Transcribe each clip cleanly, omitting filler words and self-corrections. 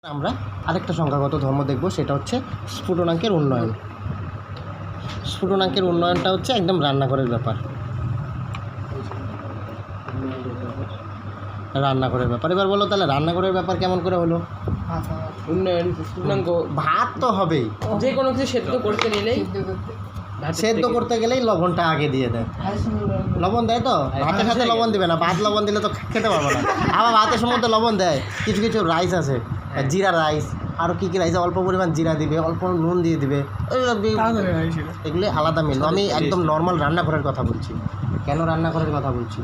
আমরা আরেকটা সংখ্যাগত ধর্ম দেখব, সেটা হচ্ছে স্ফুটনাঙ্কের উন্নয়ন। স্ফুটনাঙ্কের উন্নয়নটা হচ্ছে একদম রান্নাঘরের ব্যাপার। রান্নাঘরের ব্যাপার এবার বলো তাহলে রান্নাঘরের ব্যাপার কেমন করে হলো? উন্নয়ন স্ফুটনাঙ্ক ভাত তো হবেই, যে কোনো কিছু সেদ্ধ করতে নিলেই সেদ্ধ করতে গেলেই লবণটা আগে দিয়ে দেয়। লবণ দেয় তো, ভাতের সাথে লবণ দিবে না, ভাত লবণ দিলে তো খেতে পারবো না। আবার ভাতের মধ্যে লবণ দেয়। কিছু কিছু রাইস আছে, জিরা রাইস, আরও কী কী রাইস, অল্প পরিমাণ জিরা দিবে, অল্প নুন দিয়ে দিবে, এগুলি আলাদা মেনু। আমি একদম নর্মাল রান্নাঘরের কথা বলছি। কেন রান্নাঘরের কথা বলছি?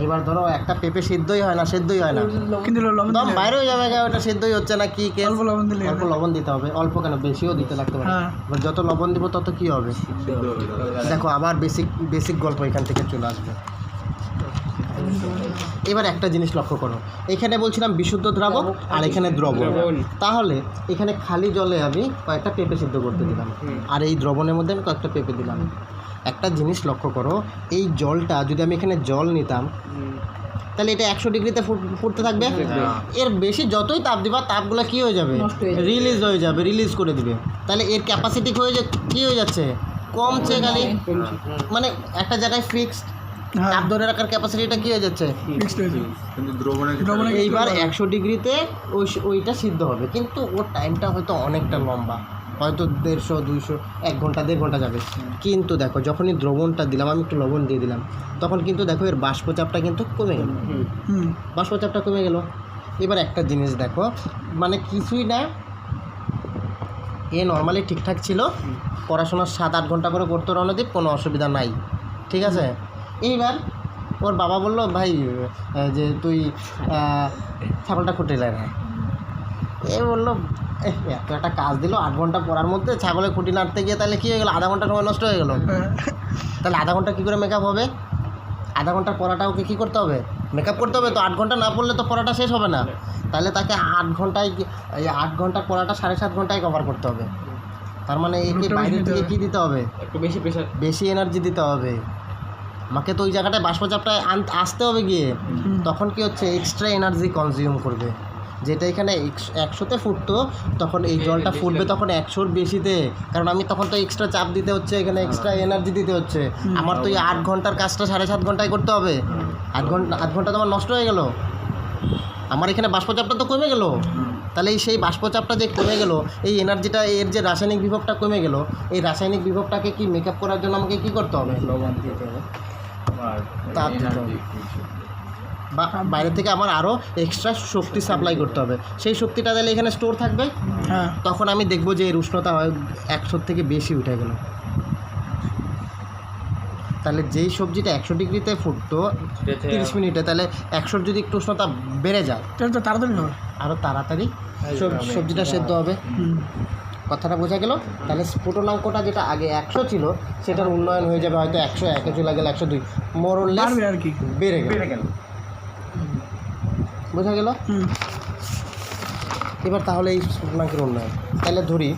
এবার ধরো একটা পেঁপে সিদ্ধই হয় না, সেদ্ধই হয় না, কিন্তু দম বাইরে হয়ে যাবে, ওটা সেদ্ধই হচ্ছে না, কি অল্প লবণ দিলে, অল্প লবণ দিতে হবে, অল্প কেন বেশিও দিতে লাগতে পারে। এবার যত লবণ দিব তত কী হবে দেখো, আবার বেসিক গল্প এখান থেকে চলে আসবে। এবার একটা জিনিস লক্ষ্য করো, এখানে বলছিলাম বিশুদ্ধ দ্রাবক আর এখানে দ্রবণ। তাহলে এখানে খালি জলে আমি কয়েকটা পেঁপে সিদ্ধ করতে দিলাম, আর এই দ্রবণের মধ্যে আমি কয়েকটা পেঁপে দিলাম। একটা জিনিস লক্ষ্য করো, এই জলটা যদি আমি এখানে জল নিতাম তাহলে এটা 100 ডিগ্রিতে ফুটতে থাকবে। এর বেশি যতই তাপ দিবা, তাপগুলো কী হয়ে যাবে? রিলিজ হয়ে যাবে, রিলিজ করে দিবে। তাহলে এর ক্যাপাসিটি কী হয়ে যাচ্ছে? কমছে খালি, মানে একটা জায়গায় ফিক্সড তাপ ধরে রাখার ক্যাপাসিটিটা কী হয়ে যাচ্ছে? এইবার 100 ডিগ্রিতে ওইটা সিদ্ধ হবে, কিন্তু ওর টাইমটা হয়তো অনেকটা লম্বা, হয়তো 150, 200, 1 ঘন্টা 1.5 ঘন্টা যাবে। কিন্তু দেখো যখনই দ্রবণটা দিলাম, আমি একটু লবণ দিয়ে দিলাম, তখন কিন্তু দেখো এর বাষ্পচাপটা কিন্তু কমে গেল, বাষ্পচাপটা কমে গেল। এবার একটা জিনিস দেখো, মানে কিছুই না, এ নর্মালি ঠিকঠাক ছিল, পড়াশোনা 7-8 ঘন্টা করে করতে রণদীপ, কোনো অসুবিধা নাই, ঠিক আছে। এইবার ওর বাবা বললো, ভাই যে তুই ছাগলটা খুঁটে লে না। এ বললো, এত একটা কাজ দিল, 8 ঘন্টা পড়ার মধ্যে ছাগলের খুঁটি নাড়তে গিয়ে তাহলে কী হয়ে গেলো? আধা ঘন্টা সময় নষ্ট হয়ে গেলো। তাহলে আধা ঘন্টা কী করে মেকআপ হবে? আধা ঘন্টার পড়াটা ওকে কী করতে হবে? মেকআপ করতে হবে তো। 8 ঘন্টা না পড়লে তো পড়াটা শেষ হবে না। তাহলে তাকে 8 ঘন্টায়, এই 8 ঘন্টার পড়াটা 7.5 ঘন্টায় কভার করতে হবে। তার মানে একে বাইরে থেকে কী দিতে হবে? একটু বেশি প্রেশার, বেশি এনার্জি দিতে হবে। আমাকে তো ওই জায়গাটায় বাষ্পচাপটায় আসতে হবে গিয়ে, তখন কি হচ্ছে? এক্সট্রা এনার্জি কনজিউম করবে। যেটা এখানে 100-তে ফুটতো, তখন এই জলটা ফুটবে তখন 100-র বেশিতে, কারণ আমি তখন তো এক্সট্রা চাপ দিতে হচ্ছে, এখানে এক্সট্রা এনার্জি দিতে হচ্ছে। আমার তো এই 8 ঘন্টার কাজটা 7.5 ঘন্টায় করতে হবে। 8 ঘন্টা তো আমার নষ্ট হয়ে গেল, আমার এখানে বাষ্পচাপটা তো কমে গেল। তাহলে সেই বাষ্পচাপটা যে কমে গেল, এই এনার্জিটা, এর যে রাসায়নিক বিভবটা কমে গেল, এই রাসায়নিক বিভবটাকে কি মেকআপ করার জন্য আমাকে কী করতে হবে? লবণ দিতে হবে, তাপ দিতে হবে, বা বাইরে থেকে আমার আরও এক্সট্রা শক্তি সাপ্লাই করতে হবে। সেই শক্তিটা তাহলে এখানে স্টোর থাকবে। তখন আমি দেখবো যে এর উষ্ণতা হয় 100 থেকে বেশি উঠে গেল। তাহলে যেই সবজিটা 100 ডিগ্রিতে ফুটতো 30 মিনিটে, তাহলে 100-র যদি একটু উষ্ণতা বেড়ে যায় তাহলে তো তাড়াতাড়ি হবে, আরও তাড়াতাড়ি সবজিটা সেদ্ধ হবে। কথাটা বোঝা গেল? তাহলে স্ফুটনাঙ্কটা যেটা আগে 100 ছিল, সেটার উন্নয়ন হয়ে যাবে হয়তো 101-এ চলে গেলে 102, মোরলেস আর কি বেড়ে গেল। বোঝা গেল? এবার তাহলে এই স্ফুটনাঙ্কের উন্নয়ন, তাহলে ধরি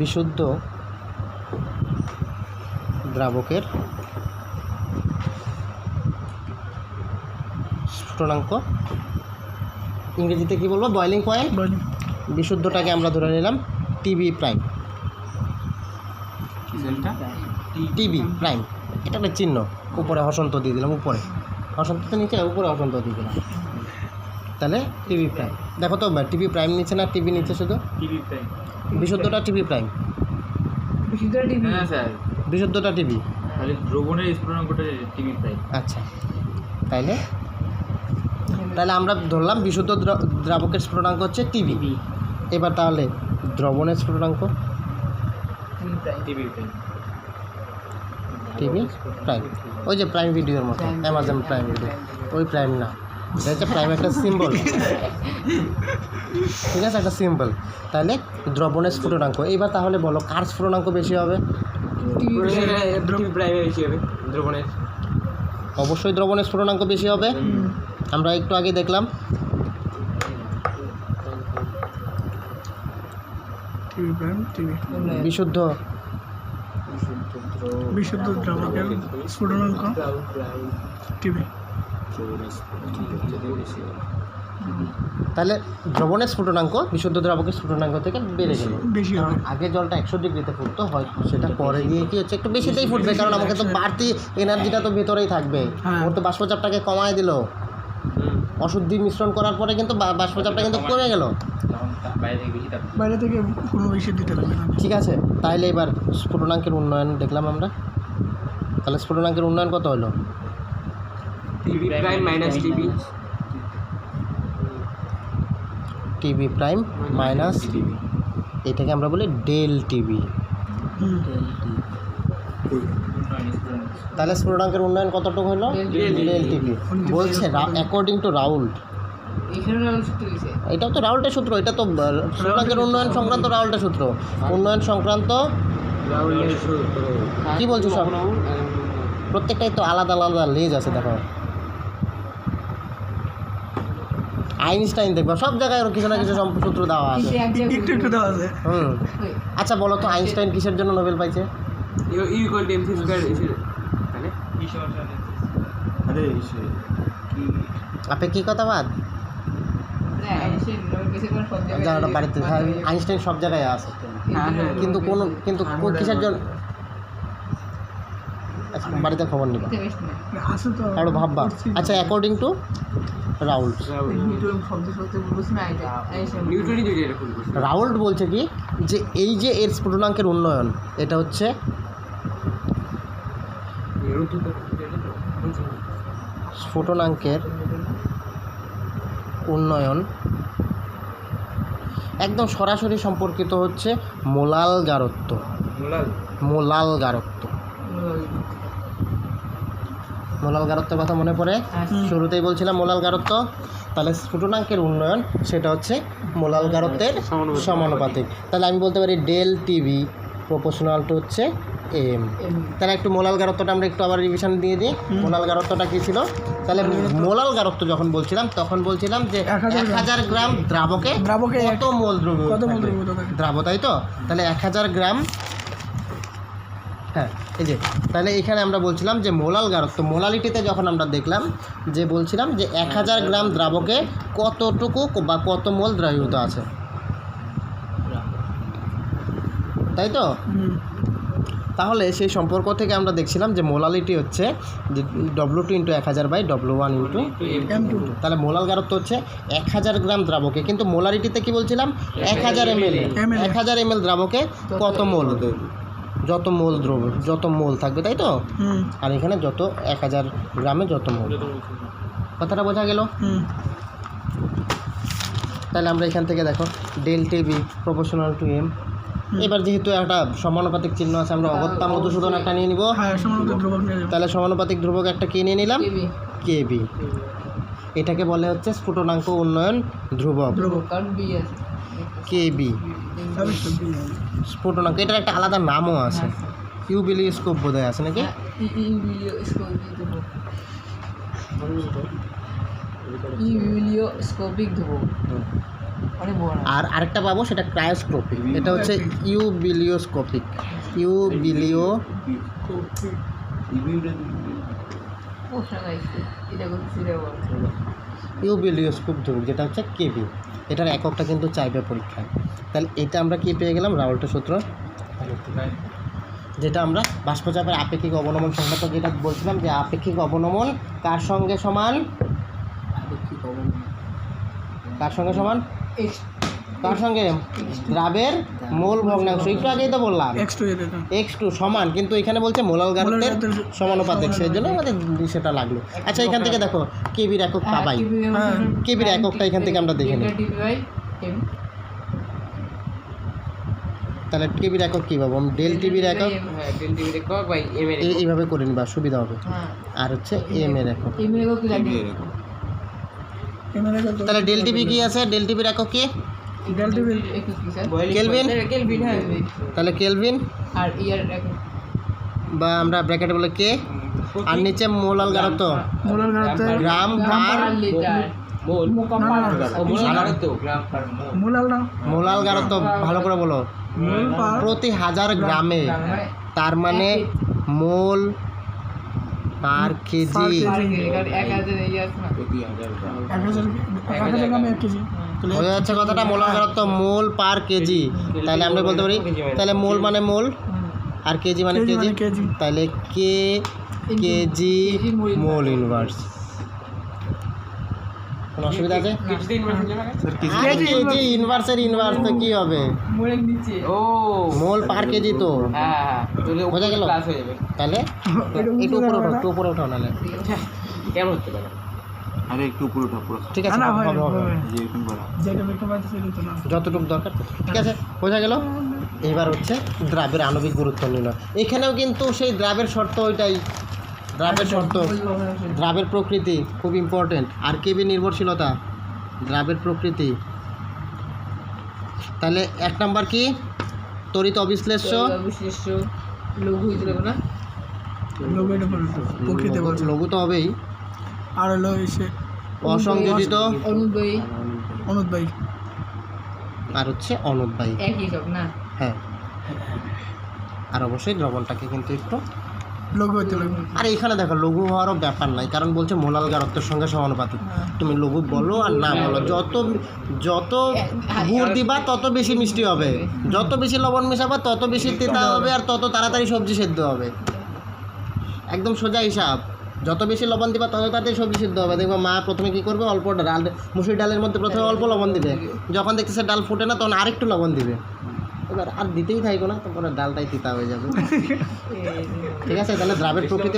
বিশুদ্ধ দ্রাবকের স্ফুটনাঙ্ক, ইংরেজিতে কী বলবো? Boiling point. বিশুদ্ধটাকে আমরা ধরে নিলাম টিবি প্রাইম, টিবি প্রাইম, এটা একটা চিহ্ন, উপরে হসন্ত দিয়ে দিলাম, উপরে হসন্ত তো নিচে, উপরে হসন্ত দিয়ে দিলাম, তাহলে টিবি প্রাইম। দেখো তো টিবি প্রাইম নিচে না টিবি নিচে? শুধু বিশুদ্ধটা টিবি প্রাইম, বিশুদ্ধটা টিবি, দ্রবণের স্ফুটনাঙ্কটা টিবি প্রাইম। আচ্ছা, তাহলে আমরা ধরলাম বিশুদ্ধ দ্রাবকের স্ফুটনাঙ্ক হচ্ছে টিবি। এবার তাহলে দ্রবণের স্ফুটনাঙ্ক টিবি প্রাইম, ওই যে প্রাইম ভিডিওর মতো, অ্যামাজন প্রাইম ভিডিও, ওই প্রাইম না, এটা হচ্ছে প্রাইম একটা সিম্বল, ঠিক আছে, একটা সিম্বল। তাহলে দ্রবণের স্ফুটনাঙ্ক। এইবার তাহলে বলো কার স্ফুটনাঙ্ক বেশি হবে? দ্রবণের, অবশ্যই দ্রবণের স্ফুটনাঙ্ক বেশি হবে। আমরা একটু আগে দেখলাম বিশুদ্ধ দ্রাবকের স্ফুটনাঙ্ক টিবি। তাহলে দ্রবণের স্ফুটনাঙ্ক বিশুদ্ধ দ্রাবকের স্ফুটনাঙ্ক থেকে বেড়ে গেল। বেশি হবে। আগে জলটা 100 ডিগ্রিতে ফুটতো, হয়তো সেটা পরে গিয়ে কি হচ্ছে একটু বেশিতেই ফুটবে, কারণ আমাকে তো বাড়তি এনার্জিটা তো ভেতরেই থাকবে। হ্যাঁ। ওর তো বাষ্পচাপটাকে কমায় দিল, অশুদ্ধি মিশ্রণ করার পরে কিন্তু বাষ্পচাপটা কিন্তু কমে গেল। বাইরে থেকে বেশি তাপ। বাইরে থেকে কোনো বেশি দিতে লাগবে না। ঠিক আছে, তাইলে এবার স্ফুটনাঙ্কের উন্নয়ন দেখলাম আমরা। তাহলে স্ফুটনাঙ্কের উন্নয়ন কত হলো? TV prime minus TV TV prime minus এটাকে আমরা বলি ডেল টিভি। হুম। তাহলে স্ফুটনাঙ্কের উন্নয়ন কতটুকু হলো? ডেল টিভি বলছে অ্যাকর্ডিং টু রাউল্ট। এটাও তো রাউল্টের সূত্র, এটা তো স্ফুটনাঙ্কের উন্নয়ন সংক্রান্ত রাউল্টের সূত্র। উন্নয়ন সংক্রান্ত কি বলছো সব? প্রত্যেকটাই তো আলাদা আলাদা লেজ আছে, দেখো আইনস্টাইন দেখবা সব জায়গায় ওর কিছু না কিছু সূত্র দেওয়া আছে। একটু একটু দেওয়া আছে। হুম। আচ্ছা বলো তো আইনস্টাইন কিসের জন্য নোবেল পাইছে? ইকুয়াল টু এমসি স্কয়ার তাহলে আপেক্ষিকতাবাদ জায়গাটা বাড়িতে আইনস্টাইন সব জায়গায় আছে, কিন্তু কিসের জন্য? আচ্ছা বাড়িতে খবর নিবা, আছে তো। আরো ভাববা। আচ্ছা অ্যাকর্ডিং টু রাউল্ট, নিউটনই যদি এরকম করছে। রাউল্ট বলছে কি যে এই যে এর স্ফুটনাঙ্কের উন্নয়ন, এটা হচ্ছে স্ফুটনাঙ্কের উন্নয়ন একদম সরাসরি সম্পর্কিত হচ্ছে মোলাল গারত্ব। মোলাল গারত্ব, মোলাল গারত্বের কথা মনে পড়ে? শুরুতেই বলছিলাম মোলাল গারত্ব। তাহলে স্ফুটনাঙ্কের উন্নয়ন সেটা হচ্ছে মোলাল গারত্বের সমানুপাতিক। তাহলে আমি বলতে পারি ডেল টিভি প্রপোর্শনাল টু হচ্ছে এম। তাহলে একটু মোলাল গারত্বটা আমরা একটু আবার রিভিশন দিয়ে দিই। মোলাল গারত্বটা কী ছিল? তাহলে মোলাল গারত্ব যখন বলছিলাম তখন বলছিলাম যে 1000 গ্রাম দ্রাবকে কত মোল দ্রাব, তাই তো? তাহলে 1000 গ্রাম, হ্যাঁ এই যে, তাহলে এখানে আমরা বলছিলাম যে মোলাল গারত্ব, মোলালিটিতে যখন আমরা দেখলাম যে বলছিলাম যে 1000 গ্রাম দ্রাবকে কতটুকু বা কত মোল দ্রবীভূত আছে, তাই তো? তাহলে সেই সম্পর্ক থেকে আমরা দেখছিলাম যে মোলালিটি হচ্ছে যে W2 into 1000/W1 into M2। তাহলে মোলাল গারত্ব হচ্ছে 1000 গ্রাম দ্রাবকে, কিন্তু মোলারিটিতে কি বলছিলাম? 1000 ml। 1000 ml দ্রাবকে কত মোল? যত মোল দ্রব্য, যত মোল থাকবে, তাই তো? আর এখানে যত 1000 গ্রামে যত মোল। কথাটা বোঝা গেল? তাহলে আমরা এখান থেকে দেখো del TV proportional to M. এবার যেহেতু একটা সমানুপাতিক চিহ্ন আছে, আমরা অগত্যা মধুসূদন একটা নিয়ে নিব। তাহলে সমানুপাতিক ধ্রুবক একটা কে নিয়ে নিলাম, কেবি। এটাকে বলে হচ্ছে স্ফুটনাঙ্ক উন্নয়ন ধ্রুবক, কেবি স্ফুটনাঙ্ক। এটার একটা আলাদা নামও আছে, ইউবিলিওস্কোপ বোধহয় আছে নাকি? আর আরেকটা পাবো সেটা ক্রায়োস্কোপিক, এটা হচ্ছে ইউবিলিওস্কোপিক। ইউবিলিওস্কোপ ধ্রুবক যেটা হচ্ছে কেবি। এটার এককটা কিন্তু চাইবে পরীক্ষায়। তাহলে এটা আমরা কি পেয়ে গেলাম? রাউল্টের সূত্র, যেটা আমরা বাষ্পচাপের আপেক্ষিক অবনমন সংক্রান্ত যেটা বলছিলাম যে আপেক্ষিক অবনমন কার সঙ্গে সমান? কার সঙ্গে সমান? কার সঙ্গে? দ্রাবের মোল ভগ্নাংশ। একটু আগেই তো বললাম x2 সমান, কিন্তু এখানে বলছে মোলাল গারত্বের সমানুপাতিক, সেই জন্য আমাদের সেটা লাগলো। আচ্ছা এখান থেকে দেখো কেবির একক পাবাই, কেবির এককটা এখান থেকে আমরা দেখে নিই। তাহলে কেবির একক কী পাবো? ডেল টিভির একক এইভাবে করে নিবা, সুবিধা হবে। আর হচ্ছে এম এর একক। তাহলে ডেল টিভি কি আছে? ডেল টিভির একক কি? কেলভিন। তাহলে কেলভিন আর বা আমরা ব্র্যাকেটে বলে কে, আর নিচে মোলাল গারত্ব গ্রাম পার মোলাল গারত্ব। ভালো করে বলো, প্রতি 1000 গ্রামে, তার মানে মোল পার কেজি। প্রতি 1000 গ্রাম 1000 গ্রামে 1 কেজি। তাহলে বোঝা যাচ্ছে কথাটা? মোলার ঘনত্ব মোল পার কেজি। তাহলে আমরা বলতে পারি তাহলে মোল মানে মোল আর কেজি মানে কেজি কেজি। মানে কেজি। তাহলে কে কেজি মোল ইনভার্স। কোনো অসুবিধা আছে? কিছুতে ইনভার্স হয়ে যাবে আর কেজি ইনভার্সের ইনভার্স তো কি হবে? ও মোল পার কেজি তো। হ্যাঁ তাহলে বোঝা গেল? প্লাস হয়ে যাবে তাহলে একটু উপরে ওঠো, একটু উপরে ওঠো নাহলে। কেমন হতে পারে আরে একটু পুরো ঠিক আছে, না ভাই, হবে হবে হবে। যেরকম করা যেটা দেখতে পাচ্ছি সেটা তো না। যতটুকু দরকার। ঠিক আছে, বোঝা গেল? এবার হচ্ছে দ্রাবের আণবিক গুরুত্ব নির্ণয়। এখানেও কিন্তু সেই দ্রাবের শর্ত ওইটাই, দ্রাবের শর্ত, দ্রাবের প্রকৃতি খুব ইম্পর্টেন্ট। আর কেবি নির্ভরশীলতা, দ্রাবের প্রকৃতি। তাহলে 1 নাম্বার কি? তড়িৎ অবিশ্লেষ্য। লঘু এটা বলতো, প্রকৃতি বলছে। লঘু তো হবেই। আর হলো এসে অসংযোজিত অনুদ্বায়ী। আর হচ্ছে অনুদ্বায়ী। হ্যাঁ, আর অবশ্যই দ্রবণটাকে কিন্তু একটু, লঘু হতে লাগবে। আর এখানে দেখো লঘু হওয়ারও ব্যাপার নাই, কারণ বলছে মোলাল গারত্বের সঙ্গে সমানুপাতিক। তুমি লঘু বলো আর না বলো, যত যত গুড় দিবা তত বেশি মিষ্টি হবে, যত বেশি লবণ মেশাবা তত বেশি তেতা হবে, আর তত তাড়াতাড়ি সবজি সেদ্ধ হবে। একদম সোজা হিসাব। যত বেশি লবণ দিবা তত তাড়াতাড়ি সবজি সিদ্ধ হবে। দেখবো মা প্রথমে কী করবে, অল্প ডাল, মুসুরি ডালের মধ্যে প্রথমে অল্প লবণ দিবে, যখন দেখতেছে ডাল ফুটে না তখন আরেকটু লবণ দিবে। এবার আর দিতেই থাকো না, তারপরে ডালটাই তিতা হয়ে যাবে। ঠিক আছে, তাহলে দ্রাবের প্রকৃতি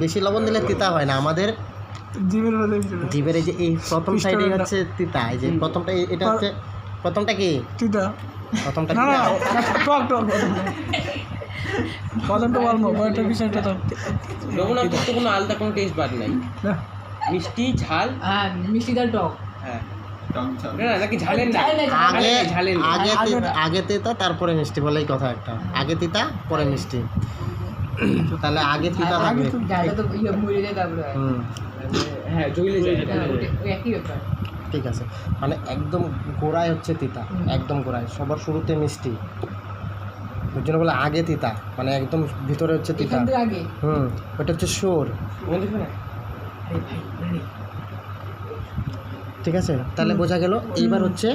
বেশি লবণ দিলে তিতা হয় না। আমাদের জীবের মধ্যে জিভের এই যে এই প্রথম সাইডে হচ্ছে তিতা, এই যে প্রথমটা, এটা হচ্ছে প্রথমটা কি, তিতা। প্রথমটা না না, তিতা। টক টক প্রথমটা অল্প, পরেরটা বিষয়টা তো লবণাক্ত তো কোনো আলাদা কোনো টেস্ট বাদ নাই, না। মিষ্টি ঝাল। মিষ্টি ডাল টক। হ্যাঁ না না, নাকি ঝালের না, আগে ঝালের না। আগে তিতা তারপরে মিষ্টি বলেই কথা একটা। আগে তিতা পরে মিষ্টি। তাহলে আগে তিতা থাকবে। ডালটা তো মরে যায় তারপরে হয়। হুম, হ্যাঁ জ্বলে যায় এটা। হ্যাঁ, ওই একই ব্যাপার। ঠিক আছে। মানে একদম গোড়ায় হচ্ছে তিতা, একদম গোড়ায়, সবার শুরুতে মিষ্টি। ওই জন্য বলে আগে তিতা, মানে একদম ভিতরে হচ্ছে তিতা। এখান থেকে আগে। ওটা হচ্ছে সুর। আরে ভাই, আরে। ঠিক আছে, তাহলে বোঝা গেল। এইবার হচ্ছে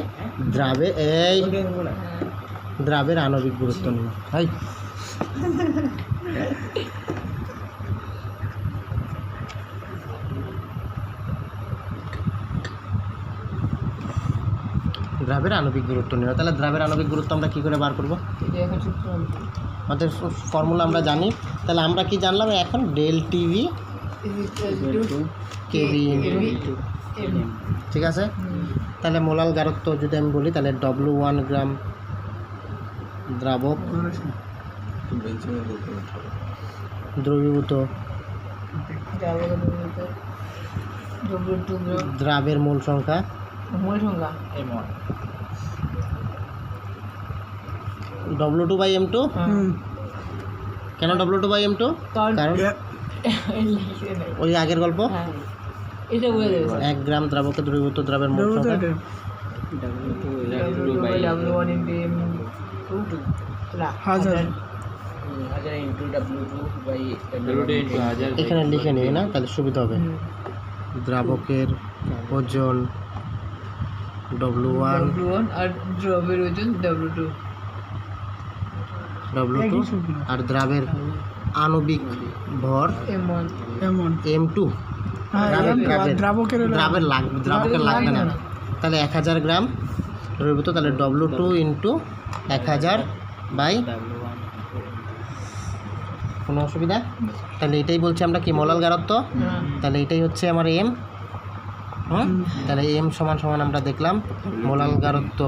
দ্রাবের আণবিক গুরুত্ব নিয়ে। হাই, দ্রাবের আণবিক গুরুত্ব নিয়ে। তাহলে দ্রাবের আণবিক গুরুত্ব আমরা কী করে বার করব? এটা এখন সূত্র বলবো। আমাদের ফর্মুলা আমরা জানি। তাহলে আমরা কি জানলাম এখন? Del TV KV. ঠিক আছে, তাহলে মোলাল গারত্ব যদি আমি বলি, তাহলে W1 গ্রাম দ্রাবক দ্রবীভূত দ্রাবের মোল সংখ্যা মূল সংখ্যা W2/M2। কেন W2/M2? কারণ ওই আগের গল্প, এটা বলে দেবে 1 গ্রাম দ্রাবকে দ্রবীভূত দ্রাবের মোল সংখ্যা। W1 into M2 হাজার। এখানে লিখে নিই না, তাহলে সুবিধা হবে। দ্রাবকের ওজন W1 আর দ্রবের ওজন W2 আর দ্রাবের আণবিক ভর M1 এমন M2। দ্রাবকের দ্রাবকের লাগবে না। তাহলে 1000 গ্রাম দ্রবীভূত, তাহলে W2 ইন্টু 1000 বাই, কোনো অসুবিধা? তাহলে এটাই বলছি আমরা কি, মোলাল গারত্ব। তাহলে এটাই হচ্ছে আমার M। তাহলে M সমান সমান আমরা দেখলাম মোলাল গারত্ব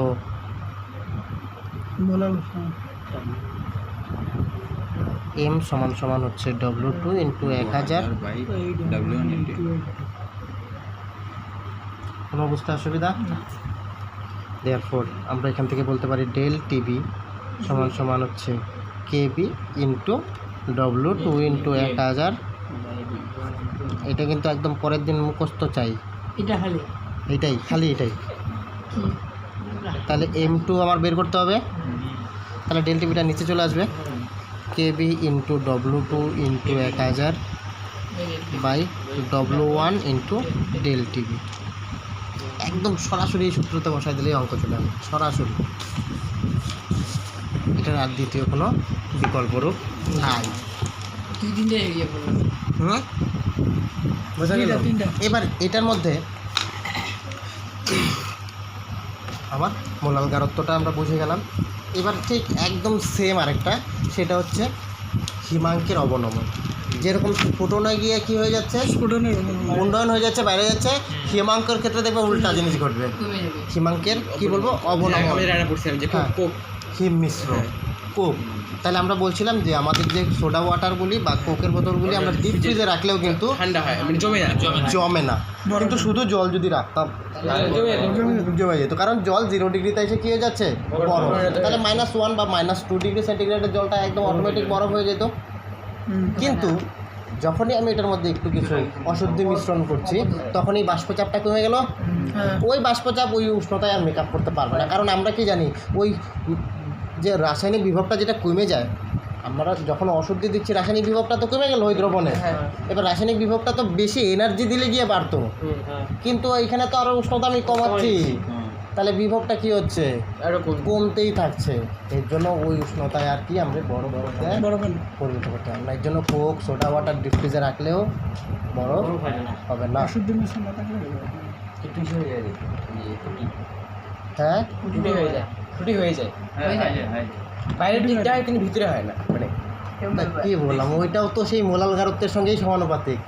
M সমান সমান হচ্ছে W2 ইন্টু 1000। কোনো বুঝতে অসুবিধা? দেয়ারফর আমরা এখান থেকে বলতে পারি ডেল টিভি সমান সমান হচ্ছে কেবি ইন্টু W2 ইন্টু 1000। এটা কিন্তু একদম পরের দিন মুখস্থ চাই, এটা খালি এইটাই, খালি এটাই। তাহলে M2 আমার বের করতে হবে। তাহলে ডেল টিভিটা নিচে চলে আসবে। KB into W2 into 1000 by W1 into del TV. একদম সরাসরি এই সূত্রতে বসাই দিলেই অঙ্ক চলে আসবে সরাসরি। এটার আর দ্বিতীয় কোনো বিকল্প রূপ নাই। তুই তিনটে এগিয়ে বললাম হুম, বোঝা গেল? তিনটা। এবার এটার মধ্যে আমার মোলাল গারত্বটা আমরা বুঝে গেলাম। এবার ঠিক একদম সেম আরেকটা, সেটা হচ্ছে হিমাঙ্কের অবনমন। যেরকম ফুটনে গিয়ে কি হয়ে যাচ্ছে, স্ফুটনের মুন্ডন হয়ে যাচ্ছে, বাইরে যাচ্ছে, হিমাঙ্কের ক্ষেত্রে দেখবে উল্টা জিনিস ঘটবে। কমে যাবে। হিমাঙ্কের কি বলবো অবনমন, আমাদের রান্না করছিলাম যে হ্যাঁ। কোক হিম মিশ্র কোক। তাহলে আমরা বলছিলাম যে আমাদের যে সোডা ওয়াটারগুলি বা কোকের বোতলগুলি আমরা ডিপ ফ্রিজে রাখলেও কিন্তু ঠান্ডা হয় মানে জমে না জমে না, কিন্তু শুধু জল যদি রাখতাম জমে যেত। কারণ জল 0 ডিগ্রিতে এসে কী হয়ে যাচ্ছে, বরফ। তাহলে -1 বা -2 ডিগ্রি সেন্টিগ্রেডের জলটা একদম অটোমেটিক বরফ হয়ে যেত। কিন্তু যখনই আমি এটার মধ্যে একটু কিছু অশুদ্ধি মিশ্রণ করছি, তখনই বাষ্পচাপটা কমে গেল। ওই বাষ্পচাপ ওই উষ্ণতায় আর মেকআপ করতে পারবে না। কারণ আমরা কি জানি, ওই যে রাসায়নিক বিভবটা যেটা কমে যায়, আমরা যখন অশুদ্ধি দিচ্ছি রাসায়নিক বিভবটা তো কমে গেল ওই দ্রবণে। এবার রাসায়নিক বিভবটা তো বেশি এনার্জি দিলে গিয়ে বাড়তো, কিন্তু এইখানে তো আরও উষ্ণতা আমি কমাচ্ছি, তাহলে বিভবটা কি হচ্ছে, কমতেই থাকছে। এর জন্য ওই উষ্ণতায় আর কি আমরা বড় পরিণত করতে পারবো না। এর জন্য কোক, সোডা ওয়াটার ডিপ ফ্রিজে রাখলেও বরফ হবে না। শুদ্ধ মিশ্রণ না থাকলে হ্যাঁ, ছুটি হয়ে যায় বাইরের দিকটা হয় কিন্তু ভিতরে হয় না মানে তা কি বললাম, ওইটাও তো সেই মোলাল গারত্বের সঙ্গেই সমানুপাতিক।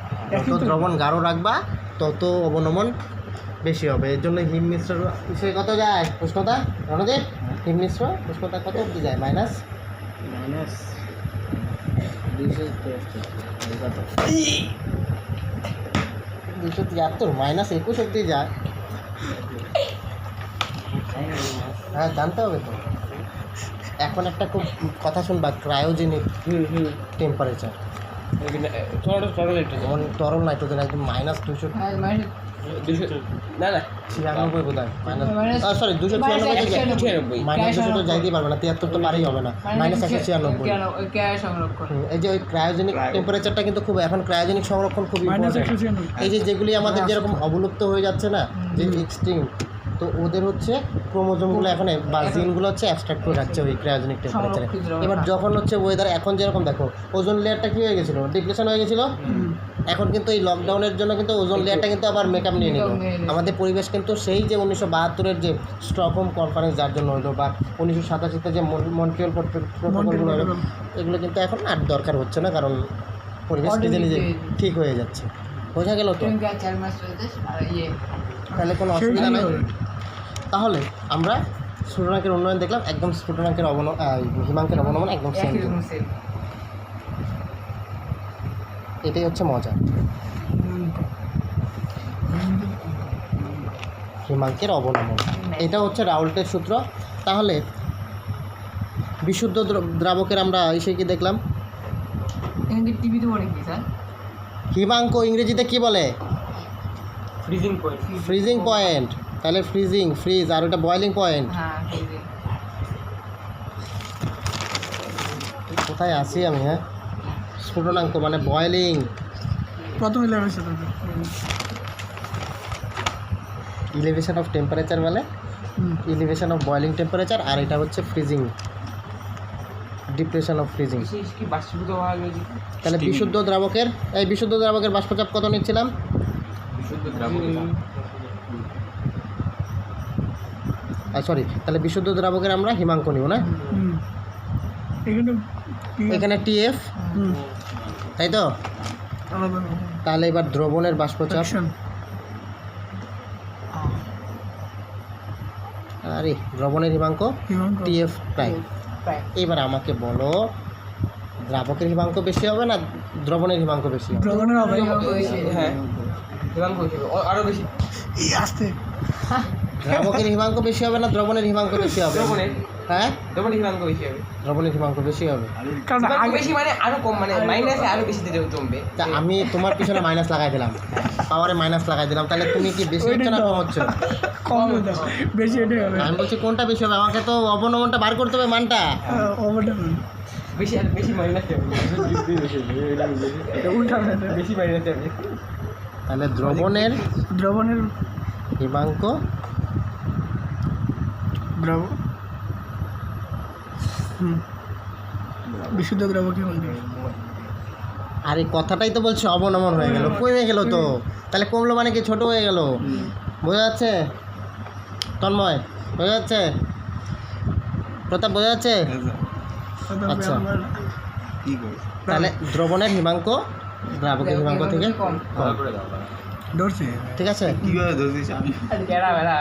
যত দ্রবণ গাঢ় রাখবা তত অবনমন বেশি হবে। এর জন্য হিম মিশ্র বিষয়ে কত যায় উষ্ণতা, রণজিৎ? হিম মিশ্র উষ্ণতা কত অবধি যায়? -273 -21 অবধি যায়। হ্যাঁ, জানতে হবে তো। এখন একটা খুব কথা শুনবা, ক্রায়োজেনিক টেম্পারেচার, যেমন তরল নাইট্রোজেন একদম -200 আর মানে 96 বোধ হয়, সরি 296, -200 তো যাইতেই পারবে না, 73 তো পারেই হবে না, -196। কে সংরক্ষণ এই যে ওই ক্রায়োজেনিক টেম্পারেচারটা কিন্তু খুব, এখন ক্রায়োজেনিক সংরক্ষণ খুব ইম্পর্টেন্ট। এই যে যেগুলি আমাদের যেরকম অবলুপ্ত হয়ে যাচ্ছে না, যে এক্সট্রিম, তো ওদের হচ্ছে ক্রোমোজোমগুলো এখন বা জিনগুলো হচ্ছে অ্যাবস্ট্রাক্ট করে রাখছে ওই ক্রায়োজেনিক টেম্পারেচারে। এবার যখন হচ্ছে ওয়েদার এখন যেরকম দেখো, ওজোন লেয়ারটা কী হয়ে গেছিলো, ডিপ্রেশন হয়ে গেছিলো। এখন কিন্তু এই লকডাউনের জন্য কিন্তু ওজোন লেয়ারটা কিন্তু আবার মেকআপ নিয়ে নিল। আমাদের পরিবেশ কিন্তু সেই যে 1972-এর যে স্টকহোম কনফারেন্স যার জন্য হলো, বা 1987-তে যে মন্ট্রিয়াল প্রোটোকলগুলো হলো, এগুলো কিন্তু এখন আর দরকার হচ্ছে না, কারণ পরিবেশ নিজে নিজে ঠিক হয়ে যাচ্ছে। বোঝা গেল তো? 4 মাস চলতে আর তাহলে কোনো অসুবিধা নেই। তাহলে আমরা স্ফুটনাঙ্কের উন্নয়ন দেখলাম, একদম স্ফুটনাঙ্কের হিমাঙ্কের অবনমন একদম সেম। এটাই হচ্ছে মজা, হিমাঙ্কের অবনমন। এটা হচ্ছে রাউল্টের সূত্র। তাহলে বিশুদ্ধ দ্রাবকের আমরা এসে কি দেখলাম, এখানে টিভি তো অনেক কি স্যার, হিমাঙ্ক ইংরেজিতে কি বলে, ফ্রিজিং পয়েন্ট ফ্রিজিং পয়েন্ট। তাহলে ফ্রিজিং, ফ্রিজ, আর ওটা বয়লিং পয়েন্ট। হ্যাঁ টিভি কোথায় আছি আমি? হ্যাঁ, স্ফুটনাঙ্ক মানে বয়লিং, প্রথম ইলিভেশন অফ টেম্পারেচার মানে ইলিভেশন অফ বয়লিং টেম্পারেচার, আর এটা হচ্ছে ফ্রিজিং, ডিপ্রেশন অফ ফ্রিজিং। কি বাষ্পীভূত হওয়া গেছে তাহলে বিশুদ্ধ দ্রাবকের, এই বিশুদ্ধ দ্রাবকের বাষ্পচাপ কত নিচ্ছিলাম? বিশুদ্ধ দ্রাবক সরি, তাহলে বিশুদ্ধ দ্রাবকের আমরা হিমাঙ্ক নিব না, এখানে TF, তাই তো? তাহলে এবার দ্রবণের বাষ্পচাপ, আরে দ্রবণের হিমাঙ্ক TF প্রাইম। এবার আমাকে বলো, দ্রাবকের হিমাঙ্ক বেশি হবে না দ্রবণের হিমাঙ্ক বেশি হবে? হ্যাঁ হিমাঙ্ক হিসেবে আরো বেশি আসতে দ্রাবকের হিমাঙ্ক বেশি হবে না দ্রবণের হিমাঙ্ক বেশি হবে? দ্রবণের, হ্যাঁ, দ্রবণের হিমাঙ্ক বেশি হবে। দ্রবণের হিমাঙ্ক বেশি হবে। কারণ হিমাঙ্ক বেশি মানে আরো কম, মানে মাইনাসে আরো বেশি দিতে জমবে। তা আমি তোমার পিছনে মাইনাস লাগাই দিলাম, পাওয়ারে মাইনাস লাগাই দিলাম, তাহলে তুমি কি বেশি হচ্ছে না কম হচ্ছে? কম বেশি এটাই হবে। আমি বলছি কোনটা বেশি হবে, আমাকে তো অবনমনটা বার করতে হবে মানটা। ওভারটা বেশি মাইনাস যাবে এটা উল্টা না, এটা বেশি মাইনাস যাবে তাহলে দ্রবণের দ্রবণের হিমাঙ্ক দ্রব বিশুদ্ধ দ্রবকে বলতে আর এই কথাটাই তো বলছে অবনমন হয়ে গেল, কমে গেল তো, তাহলে কমলো মানে কি ছোট হয়ে গেল, বোঝা যাচ্ছে তন্ময়, বোঝা যাচ্ছে প্রতাপ, বোঝা যাচ্ছে? আচ্ছা। তাহলে দ্রবণের হিমাঙ্ক দ্রাবকের হিমাঙ্ক থেকে কম। কম, ধরছে ঠিক আছে? কিভাবে ধরছিস আমি বেড়া বেড়া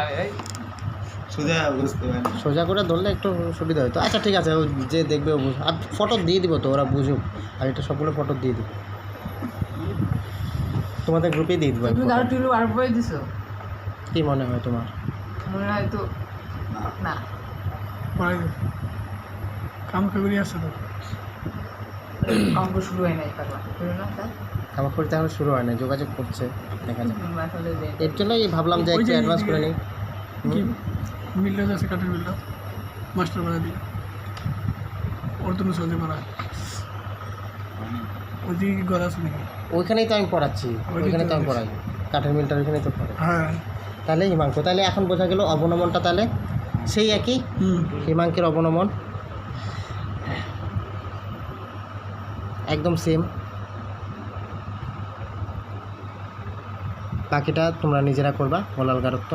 সোজা বুঝতে পারি না। সোজা করে ধরলে একটু সুবিধা হতো। আচ্ছা ঠিক আছে, ও যে দেখবে ও বুঝ, আর ফটো দিয়ে দিব তো, ওরা বুঝুক। আর এটা সবগুলো ফটো দিয়ে দিব, তোমাদের গ্রুপেই দিয়ে দিব। তুমি কারো টুলু আর পরে দিছো কী মনে হয় তোমার? মনে হয় তো না পরে কাম করে আসছে তো অঙ্ক শুরু হয় নাই পারবা শুরু না তাই আমার করতে এখন শুরু হয় না, যোগাযোগ করছে, দেখা যাক। আসলে যে এর জন্যই ভাবলাম যে একটু অ্যাডভান্স করে নিই। কি মিলটা আছে কাঠের মিলটা মাস্টার পাড়া দিয়ে ওর তো চলতে পারা ওইদিকে কি ঘর আছে নাকি? ওইখানেই তো আমি পড়াচ্ছি, ওইখানে তো আমি পড়াই, কাঠের মিলটার ওইখানেই তো পড়াই। হ্যাঁ তাহলে হিমাঙ্ক, তাহলে এখন বোঝা গেল অবনমনটা তাহলে সেই একই, হিমাঙ্কের অবনমন একদম সেম। বাকিটা তোমরা নিজেরা করবা, মোলাল গারত্ব।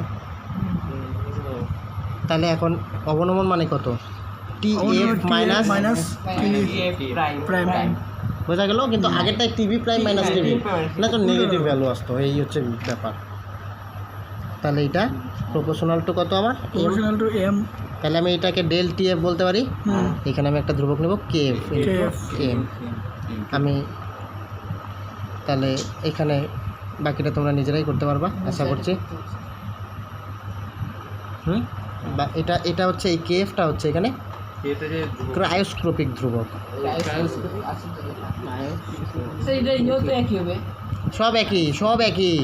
তাহলে এখন অবনমন মানে কত? T F minus, minus prime prime বোঝা গেল? কিন্তু আগেরটাই টিভি প্রাইম মাইনাস টিভি, না তো নেগেটিভ ভ্যালু আসতো, এই হচ্ছে ব্যাপার। তাহলে এটা প্রপোর্শনাল টু কত আমার? Proportional to M. তাহলে আমি এটাকে ডেল টি এফ বলতে পারি। এখানে আমি একটা ধ্রুবক নেব কে এফ, এম। আমি তাহলে এখানে বাকিটা তোমরা নিজেরাই করতে পারবা আশা করছি। বা এটা এটা হচ্ছে এই কে এফটা হচ্ছে এখানে এটা যে ক্রায়োস্কোপিক ধ্রুবক, সেইটা ইও তো একই হবে সব একই, সব একই।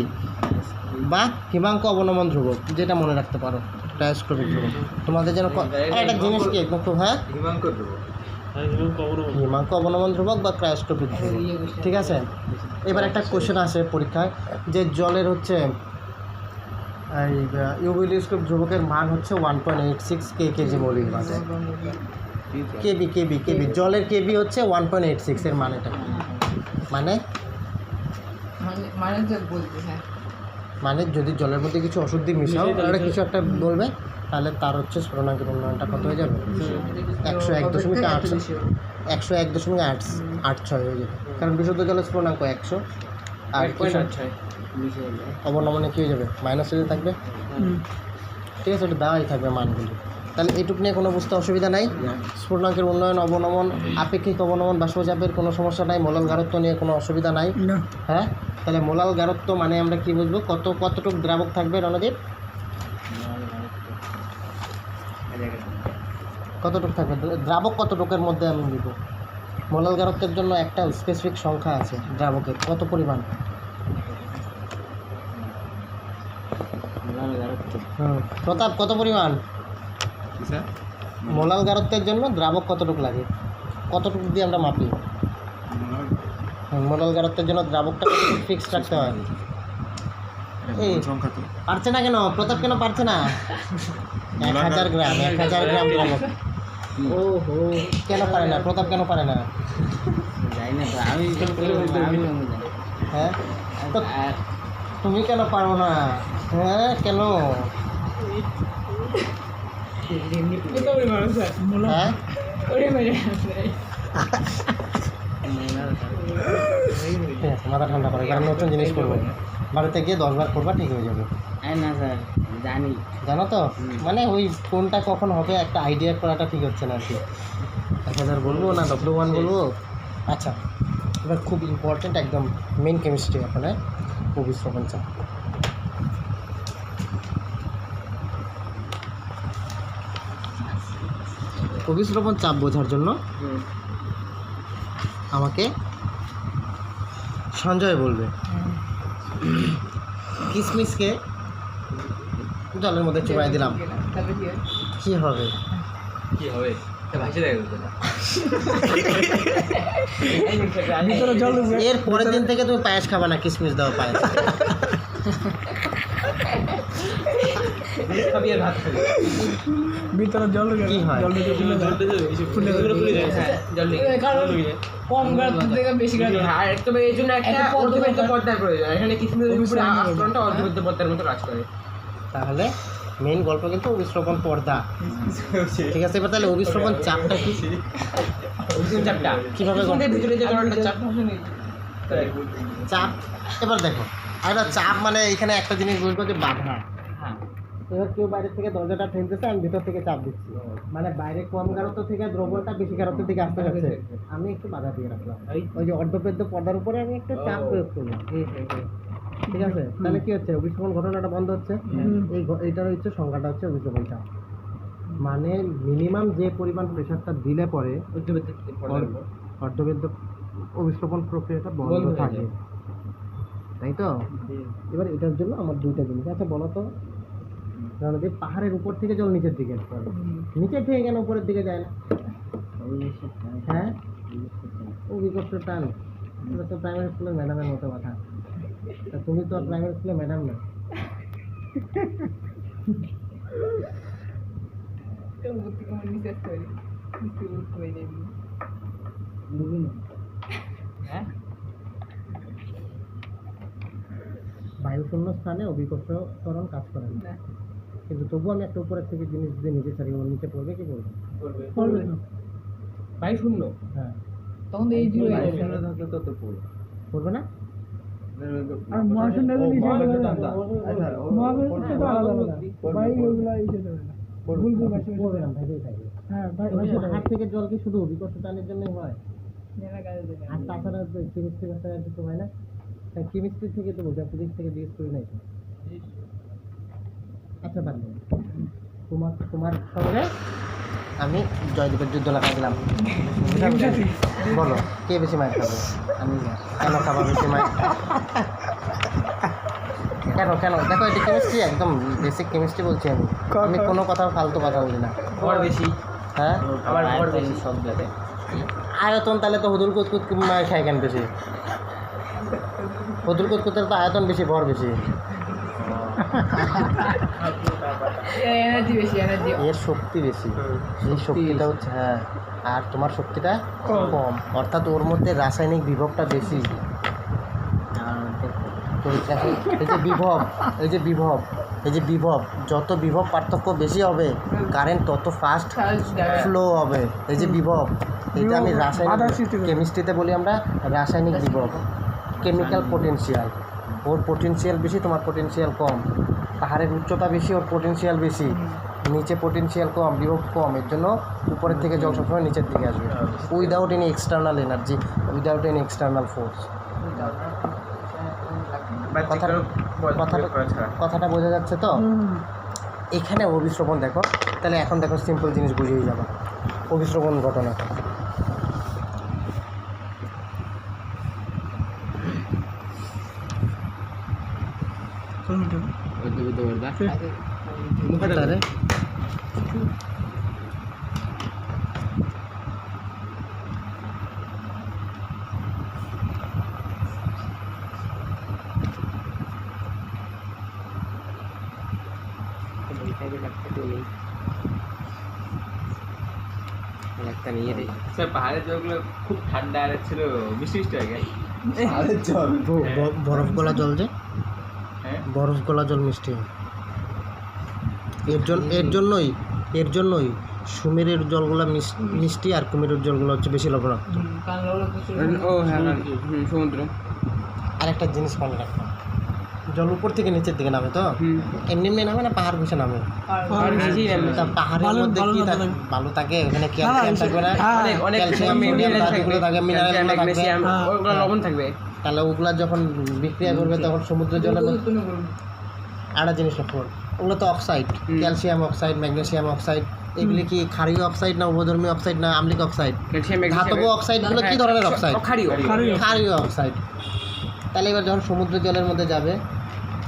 বা হিমাঙ্ক অবনমন ধ্রুবক, যেটা মনে রাখতে পারো, ক্রায়োস্কোপিক ধ্রুবক। তোমাদের যেন একটা জিনিস কি একদম খুব, হ্যাঁ, হিমাঙ্ক দেবো হিমাঙ্ক অবনমন ধ্রুবক বা ক্রায়োস্কোপিক ধ্রুবক, ঠিক আছে? এবার একটা কোশ্চেন আসে পরীক্ষায় যে জলের হচ্ছে এই ইউভিলিস্কোপ ধ্রুবকের মান হচ্ছে 1.86 কেজি মৌলিক মাত্রা, কেবি কেবি কেবি, জলের কেবি হচ্ছে 1.86 এর মানেটা মানে মানে তো বলতে হ্যাঁ মানে যদি জলের মধ্যে কিছু অশুদ্ধি মিশাও, তাহলে কিছু একটা বলবে, তাহলে তার হচ্ছে স্ফুটনাঙ্কের উন্নয়নটা কত হয়ে যাবে? 101.86 হয়ে যাবে, কারণ বিশুদ্ধ জলের স্ফুটনাঙ্ক 100, আর অবনমনে কী হয়ে যাবে? মাইনাস হয়ে থাকবে, ঠিক আছে? ওটা দেওয়াই থাকবে মানগুলি। তাহলে এইটুকু নিয়ে কোনো বুঝতে অসুবিধা নাই। স্ফুটনাঙ্কের উন্নয়ন, অবনমন, আপেক্ষিক অবনমন, বাষ্পচাপের কোনো সমস্যা নাই, মোলাল গারত্ব নিয়ে কোনো অসুবিধা নাই। না হ্যাঁ, তাহলে মোলাল গারত্ব মানে আমরা কি বুঝবো? কতটুকু দ্রাবক থাকবে রণদীপ? কতটুকু থাকবে দ্রাবক? কতটুকের মধ্যে আমি দিব? মোলাল গারত্বের জন্য একটা স্পেসিফিক সংখ্যা আছে দ্রাবকের, কত পরিমাণ? প্রতাপ, কত পরিমাণ? স্যার মোলাল গারত্বের জন্য দ্রাবক কতটুকু লাগে? কতটুকু দিয়ে আমরা মাপি? মোলাল গারত্বের জন্য দ্রাবকটা কতটুকু ফিক্সড রাখতে হয়? এই সংখ্যা তো পারছে না কেন? প্রতাপ কেন পারছে না? 1000 গ্রাম, 1000 গ্রাম দ্রাবক। ও হো, কেন পারে না? প্রতাপ কেন পারে না? হ্যাঁ, তো তুমি কেন পারো না? হ্যাঁ, কেন? হ্যাঁ, ঠিক আছে, মাথা ঠান্ডা করে, কারণ নতুন জিনিস করবো, বাড়িতে গিয়ে 10 বার করবা, ঠিক হয়ে যাবে। না স্যার জানি জানো তো, মানে ওই কোনটা কখন হবে একটা আইডিয়া করাটা ঠিক হচ্ছে না আর কি। 1000 বলবো না W1 বলবো? আচ্ছা, এবার খুব ইম্পর্টেন্ট একদম মেন কেমিস্ট্রি এখন, হ্যাঁ, অভিস্রবণ চাপ। অভিস্রবণ চাপ বোঝার জন্য আমাকে সঞ্জয় বলবে কিসমিসকে জলের মধ্যে চুবাই দিলাম, তাহলে কি হয়? কি হবে? কি হবে? ভাসে দেয় ভিতরে জল ঢুকবে এর পরের দিন থেকে তুমি পায়েস খাবা না, কিশমিশ দাও পায়েস। খাবি আর ভাত খাবি। ভিতরে জল ঢুকে কি হয়? জল ঢুকে ফুলে যায় হ্যাঁ, জল লেগে যায়। কারণ কম গাছ থেকে বেশি গাছ হ্যাঁ, আর তবে এই জন্য একটা একটা পদ্ম অর্ধবেদ্য পাতা। পর্দার প্রয়োজন। এখানে কিশমিশের উপরে আস্তরণটা অর্ধবেদ্য পর্দার মতো কাজ করে। তাহলে মেইন গল্প কিন্তু অভিশ্রবণ পর্দা। ঠিক আছে, এবার তাহলে অভিশ্রবণ চাপটা কি? চাপটা কিভাবে কিশমিশের ভিতরে যে জলটা চাপ চাপ, এবার দেখো একটা চাপ মানে এখানে একটা জিনিস বুঝবো যে বাধা। হ্যাঁ এবার কেউ বাইরে থেকে দরজাটা ঠেলতেছে, আমি ভিতর থেকে চাপ দিচ্ছি, মানে বাইরে কম গাঢ়ত্ব থেকে দ্রবণটা বেশি গাঢ়ত্ব থেকে আসতে যাচ্ছে, আমি একটু বাধা দিয়ে রাখলাম। ওই যে অর্ধবেদ্য পর্দার উপরে আমি একটু চাপ প্রয়োগ করলাম। ঠিক আছে, তাহলে কি হচ্ছে, অভিশ্রবণ ঘটনাটা বন্ধ হচ্ছে। এইটার হচ্ছে সংজ্ঞাটা হচ্ছে অভিশ্রবণ চাপ, মানে মিনিমাম যে পরিমাণ প্রেশারটা দিলে পরে অর্ধবেদ্য অভিশ্রবণ প্রক্রিয়াটা বন্ধ বন্ধ হয়ে থাকে, যায়। তাই তো? এবার এটার জন্য আমার দুইটা জিনিস আছে, বলো তো। কারণ যে পাহাড়ের উপর থেকে জল নিচের দিকে পড়ে, নিচের থেকে কেন উপরের দিকে যায় না? হ্যাঁ, অভিকর্ষ টান। এটা তো প্রাইমারি স্কুলের ম্যাডামের মতো কথা। তা তুমি তো আর প্রাইমারি স্কুলের ম্যাডাম না। বুদ্ধি কমে নিচে আসতে পারি বুদ্ধি হয়ে যাবে হ্যাঁ বায়ুশূন্য স্থানে অভিকর্ষকরণ কাজ করে না, না কিন্তু তবুও আমি একটা উপরের থেকে জিনিস যদি নিচে ছাড়ি, ওর নিচে পড়বে কি পড়বে? পড়বে না বায়ু শূন্য। হ্যাঁ, তখন তো এই জিরো হয়ে যাবে পড়বে না? আর মহাশূন্য তো নিচে চলে যাবে মহাশূন্য তো আলাদা আলাদা বায়ু ওগুলা নিচে যাবে না ভুল ভাষা পড়বে না, ভেবেই থাকবে। হ্যাঁ পাহাড় থেকে জল কি শুধু অভিকর্ষ টানের জন্যই হয়? মেলা কাজে দেবে আর তাছাড়া কেমিস্ট্রি ভাষায় কিছু হয় না? কেমিস্ট্রি থেকে তো বোঝা, ফিজিক্স থেকে জিজ্ঞেস করি নাই তো। আচ্ছা বাদ দাও। তোমার সঙ্গে আমি জয়দীপের যুদ্ধ লাগা দিলাম। বলো কে বেশি মাইক খাবে? আমি না। কেন খাবা বেশি মাইক? কেন কেন? দেখো এটা কেমিস্ট্রি, একদম বেসিক কেমিস্ট্রি বলছি আমি। আমি কোনো কথা ফালতু কথা বলি না। ভর বেশি। হ্যাঁ, আবার ভর বেশি শব্দতে। আয়তন তাহলে তো হুদুল কুতকুত মায়ের খায় কেন বেশি? হুদুল কুতকুতের তো আয়তন বেশি, ভর বেশি। এনার্জি বেশি এনার্জি এর শক্তি বেশি, এই শক্তিটা হচ্ছে, হ্যাঁ, আর তোমার শক্তিটা কম, অর্থাৎ ওর মধ্যে রাসায়নিক বিভবটা বেশি। তো এই যে বিভব, এই যে বিভব, এই যে বিভব, যত বিভব পার্থক্য বেশি হবে, কারেন্ট তত ফাস্ট ফ্লো হবে। এই যে বিভব, এটা আমি রাসায়নিক কেমিস্ট্রিতে বলি আমরা রাসায়নিক বিভব, কেমিক্যাল পোটেনশিয়াল। ওর পোটেনশিয়াল বেশি, তোমার পোটেনশিয়াল কম। পাহাড়ের উচ্চতা বেশি, ওর পোটেনশিয়াল বেশি, নিচে পোটেনশিয়াল কম, বিভব কম। এর জন্য উপরের থেকে জল সবসময় নিচের দিকে আসবে, without any external energy, without any external force. কথাটা বোঝা যাচ্ছে তো? এখানে অভিশ্রবণ দেখো, তাহলে এখন দেখো সিম্পল জিনিস বুঝেই যাবে অভিশ্রবণ ঘটনাটা। তাহলে স্যার পাহাড়ের জলগুলো খুব ঠান্ডা আর ছিল বৃষ্টি বৃষ্টি হয়ে গেছে। বরফ গলা জল যে, হ্যাঁ বরফ গলা জল মিষ্টি হয়। এর জন্যই সুমেরের জলগুলো মিষ্টি আর কুমিরের জলগুলো হচ্ছে বেশি লবণাক্ত। কারণ ওরা প্রচুর ও হ্যাঁ সমুদ্র। আর একটা জিনিস মনে রাখলাম, জল উপর থেকে নিচের দিকে নামে তো, এমনি এমনি নামে না, পাহাড় ঘুষে নামে। তা পাহাড়ের মধ্যে কি থাকে? বালু থাকে, ওখানে ক্যালসিয়াম থাকবে না, অনেক ক্যালসিয়াম ধাতুগুলো থাকে, মিনারেলগুলো থাকবে। ম্যাগনেসিয়াম, ওগুলো লবণ থাকবে। তাহলে ওগুলা যখন বিক্রিয়া করবে তখন সমুদ্র জলে আরেকটা জিনিস লক্ষ্য করো, ওগুলো তো oxide, calcium oxide, magnesium oxide, এগুলি কি ক্ষারীয় অক্সাইড না উভধর্মী অক্সাইড না আম্লিক অক্সাইড? ধাতব অক্সাইডগুলো কি ধরনের অক্সাইড? ক্ষারীয় অক্সাইড। তাহলে এবার যখন সমুদ্র জলের মধ্যে যাবে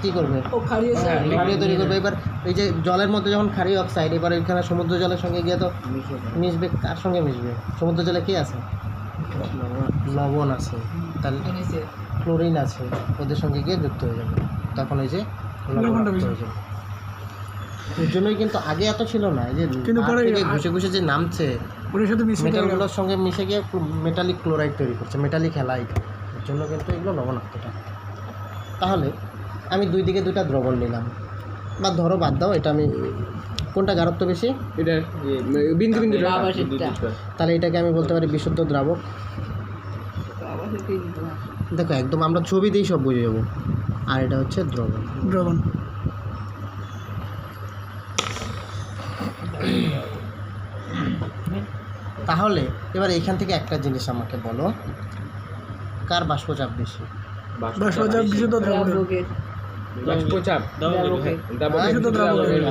কী করবে? ও খারিয়ে ক্ষারীয় তৈরি করবে। এবার এই যে জলের মধ্যে যখন ক্ষারীয় অক্সাইড, এবার এখানে সমুদ্র জলের সঙ্গে গিয়ে তো মিশবে। কার সঙ্গে মিশবে? সমুদ্র জলে কী আছে? লবণ আছে, তাহলে নিচে ক্লোরিন আছে, ওদের সঙ্গে গিয়ে যুক্ত হয়ে যাবে, তখন এই যে লবণাক্ত হয়ে যাবে। এর জন্যই কিন্তু আগে এত ছিল না, এই যে কিন্তু পরে ঘুষে ঘুষে যে নামছে ওর সাথে মিশে মেটালগুলোর সঙ্গে মিশে গিয়ে মেটালিক ক্লোরাইড তৈরি করছে, মেটালিক হ্যালাইড। এর জন্য কিন্তু এগুলো লবণাক্তটা। তাহলে আমি দুই দিকে দুইটা দ্রবণ নিলাম, বা ধরো বাদ দাও, এটা আমি কোনটা গাঢ়ত্ব বেশি? এটা বিন্দু বিন্দু আবার সেটা তাহলে এটাকে আমি বলতে পারি বিশুদ্ধ দ্রাবক। আবার সেটাই দিতে হয়। দেখো একদম আমরা ছবি দিয়েই সব বুঝে যাবো। আর এটা হচ্ছে দ্রবণ। দ্রবণ। তাহলে এবার এখান থেকে একটা জিনিস আমাকে বলো, কার বাষ্পচাপ বেশি? বাষ্পচাপ বিশুদ্ধ দ্রাবকের। দ্রাবকের বাষ্পচাপ দ্রাবকের বিশুদ্ধ দ্রাবকের।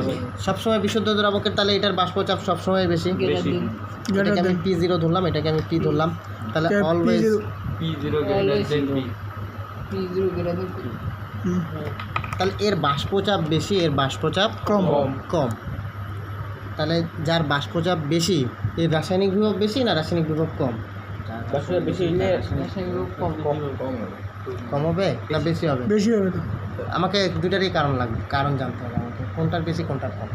সবসময় বিশুদ্ধ দ্রাবকের, তাহলে এটার বাষ্পচাপ সবসময় বেশি। গ্রেটার এটাকে আমি P0 ধরলাম, এটাকে আমি P ধরলাম, তাহলে always P0 greater than P P0 greater তাহলে এর বাষ্পচাপ বেশি, এর বাষ্পচাপ কম। কম। তাহলে যার বাষ্পচাপ বেশি, এর রাসায়নিক বিভব বেশি না রাসায়নিক বিভব কম? বাষ্পচাপ বেশি হলে রাসায়নিক কম কম হবে না বেশি হবে? বেশি হবে তো। আমাকে দুটারই কারণ লাগবে, কারণ জানতে হবে আমাকে, কোনটার বেশি কোনটার কম।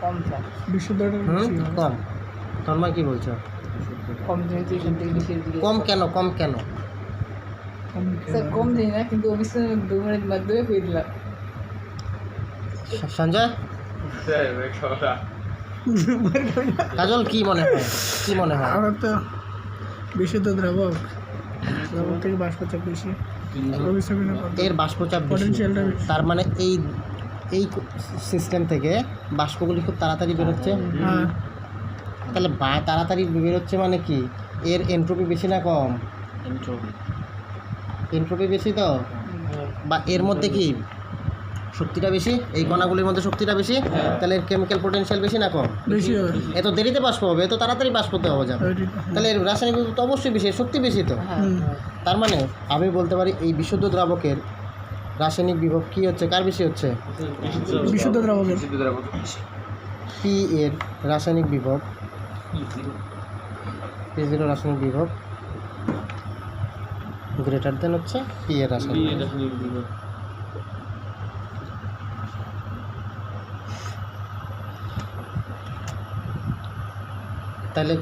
কমটা বিশুদ্ধটা বেশি হবে। কম। তন্ময় কি বলছো? কম যেহেতু এখান থেকে বেশির দিকে কম কেন? কম কেন? স্যার কম দিই না, কিন্তু অবশ্যই 2 মিনিট মাধ্যমে হয়ে দিলাম। সঞ্জয়, কাজল, কি মনে হয়? কি মনে হয়? আমার তো বিশুদ্ধ দ্রাবক, দ্রাবক থেকে বাষ্পচাপ বেশি, অবিস্মরণীয় পদ্ধতি। এর বাষ্পচাপ বেশি, Potential-টা বেশি। তার মানে এই এই সিস্টেম থেকে বাষ্পগুলি খুব তাড়াতাড়ি বেরোচ্ছে। হ্যাঁ, তাহলে তাড়াতাড়ি বেরোচ্ছে মানে কি? এর এন্ট্রপি বেশি না কম? এন্ট্রপি বেশি তো, বা এর মধ্যে কি শক্তিটা বেশি? এই কণাগুলির মধ্যে শক্তিটা বেশি, তাহলে এর কেমিক্যাল পোটেনশিয়াল বেশি না কম? বেশি হবে। এত দেরিতে বাষ্প হবে, এত তাড়াতাড়ি বাষ্পতে হওয়া যাবে, তাহলে এর রাসায়নিক বিভব তো অবশ্যই বেশি, এর শক্তি বেশি তো। তার মানে আমি বলতে পারি এই বিশুদ্ধ দ্রাবকের রাসায়নিক বিভব কি হচ্ছে, কার বেশি হচ্ছে? বিশুদ্ধ দ্রাবকের। পি এর রাসায়নিক বিভব, P0 রাসায়নিক বিভব গ্রেটার দেন হচ্ছে পি এর রাসায়নিক বিভব। তাহলে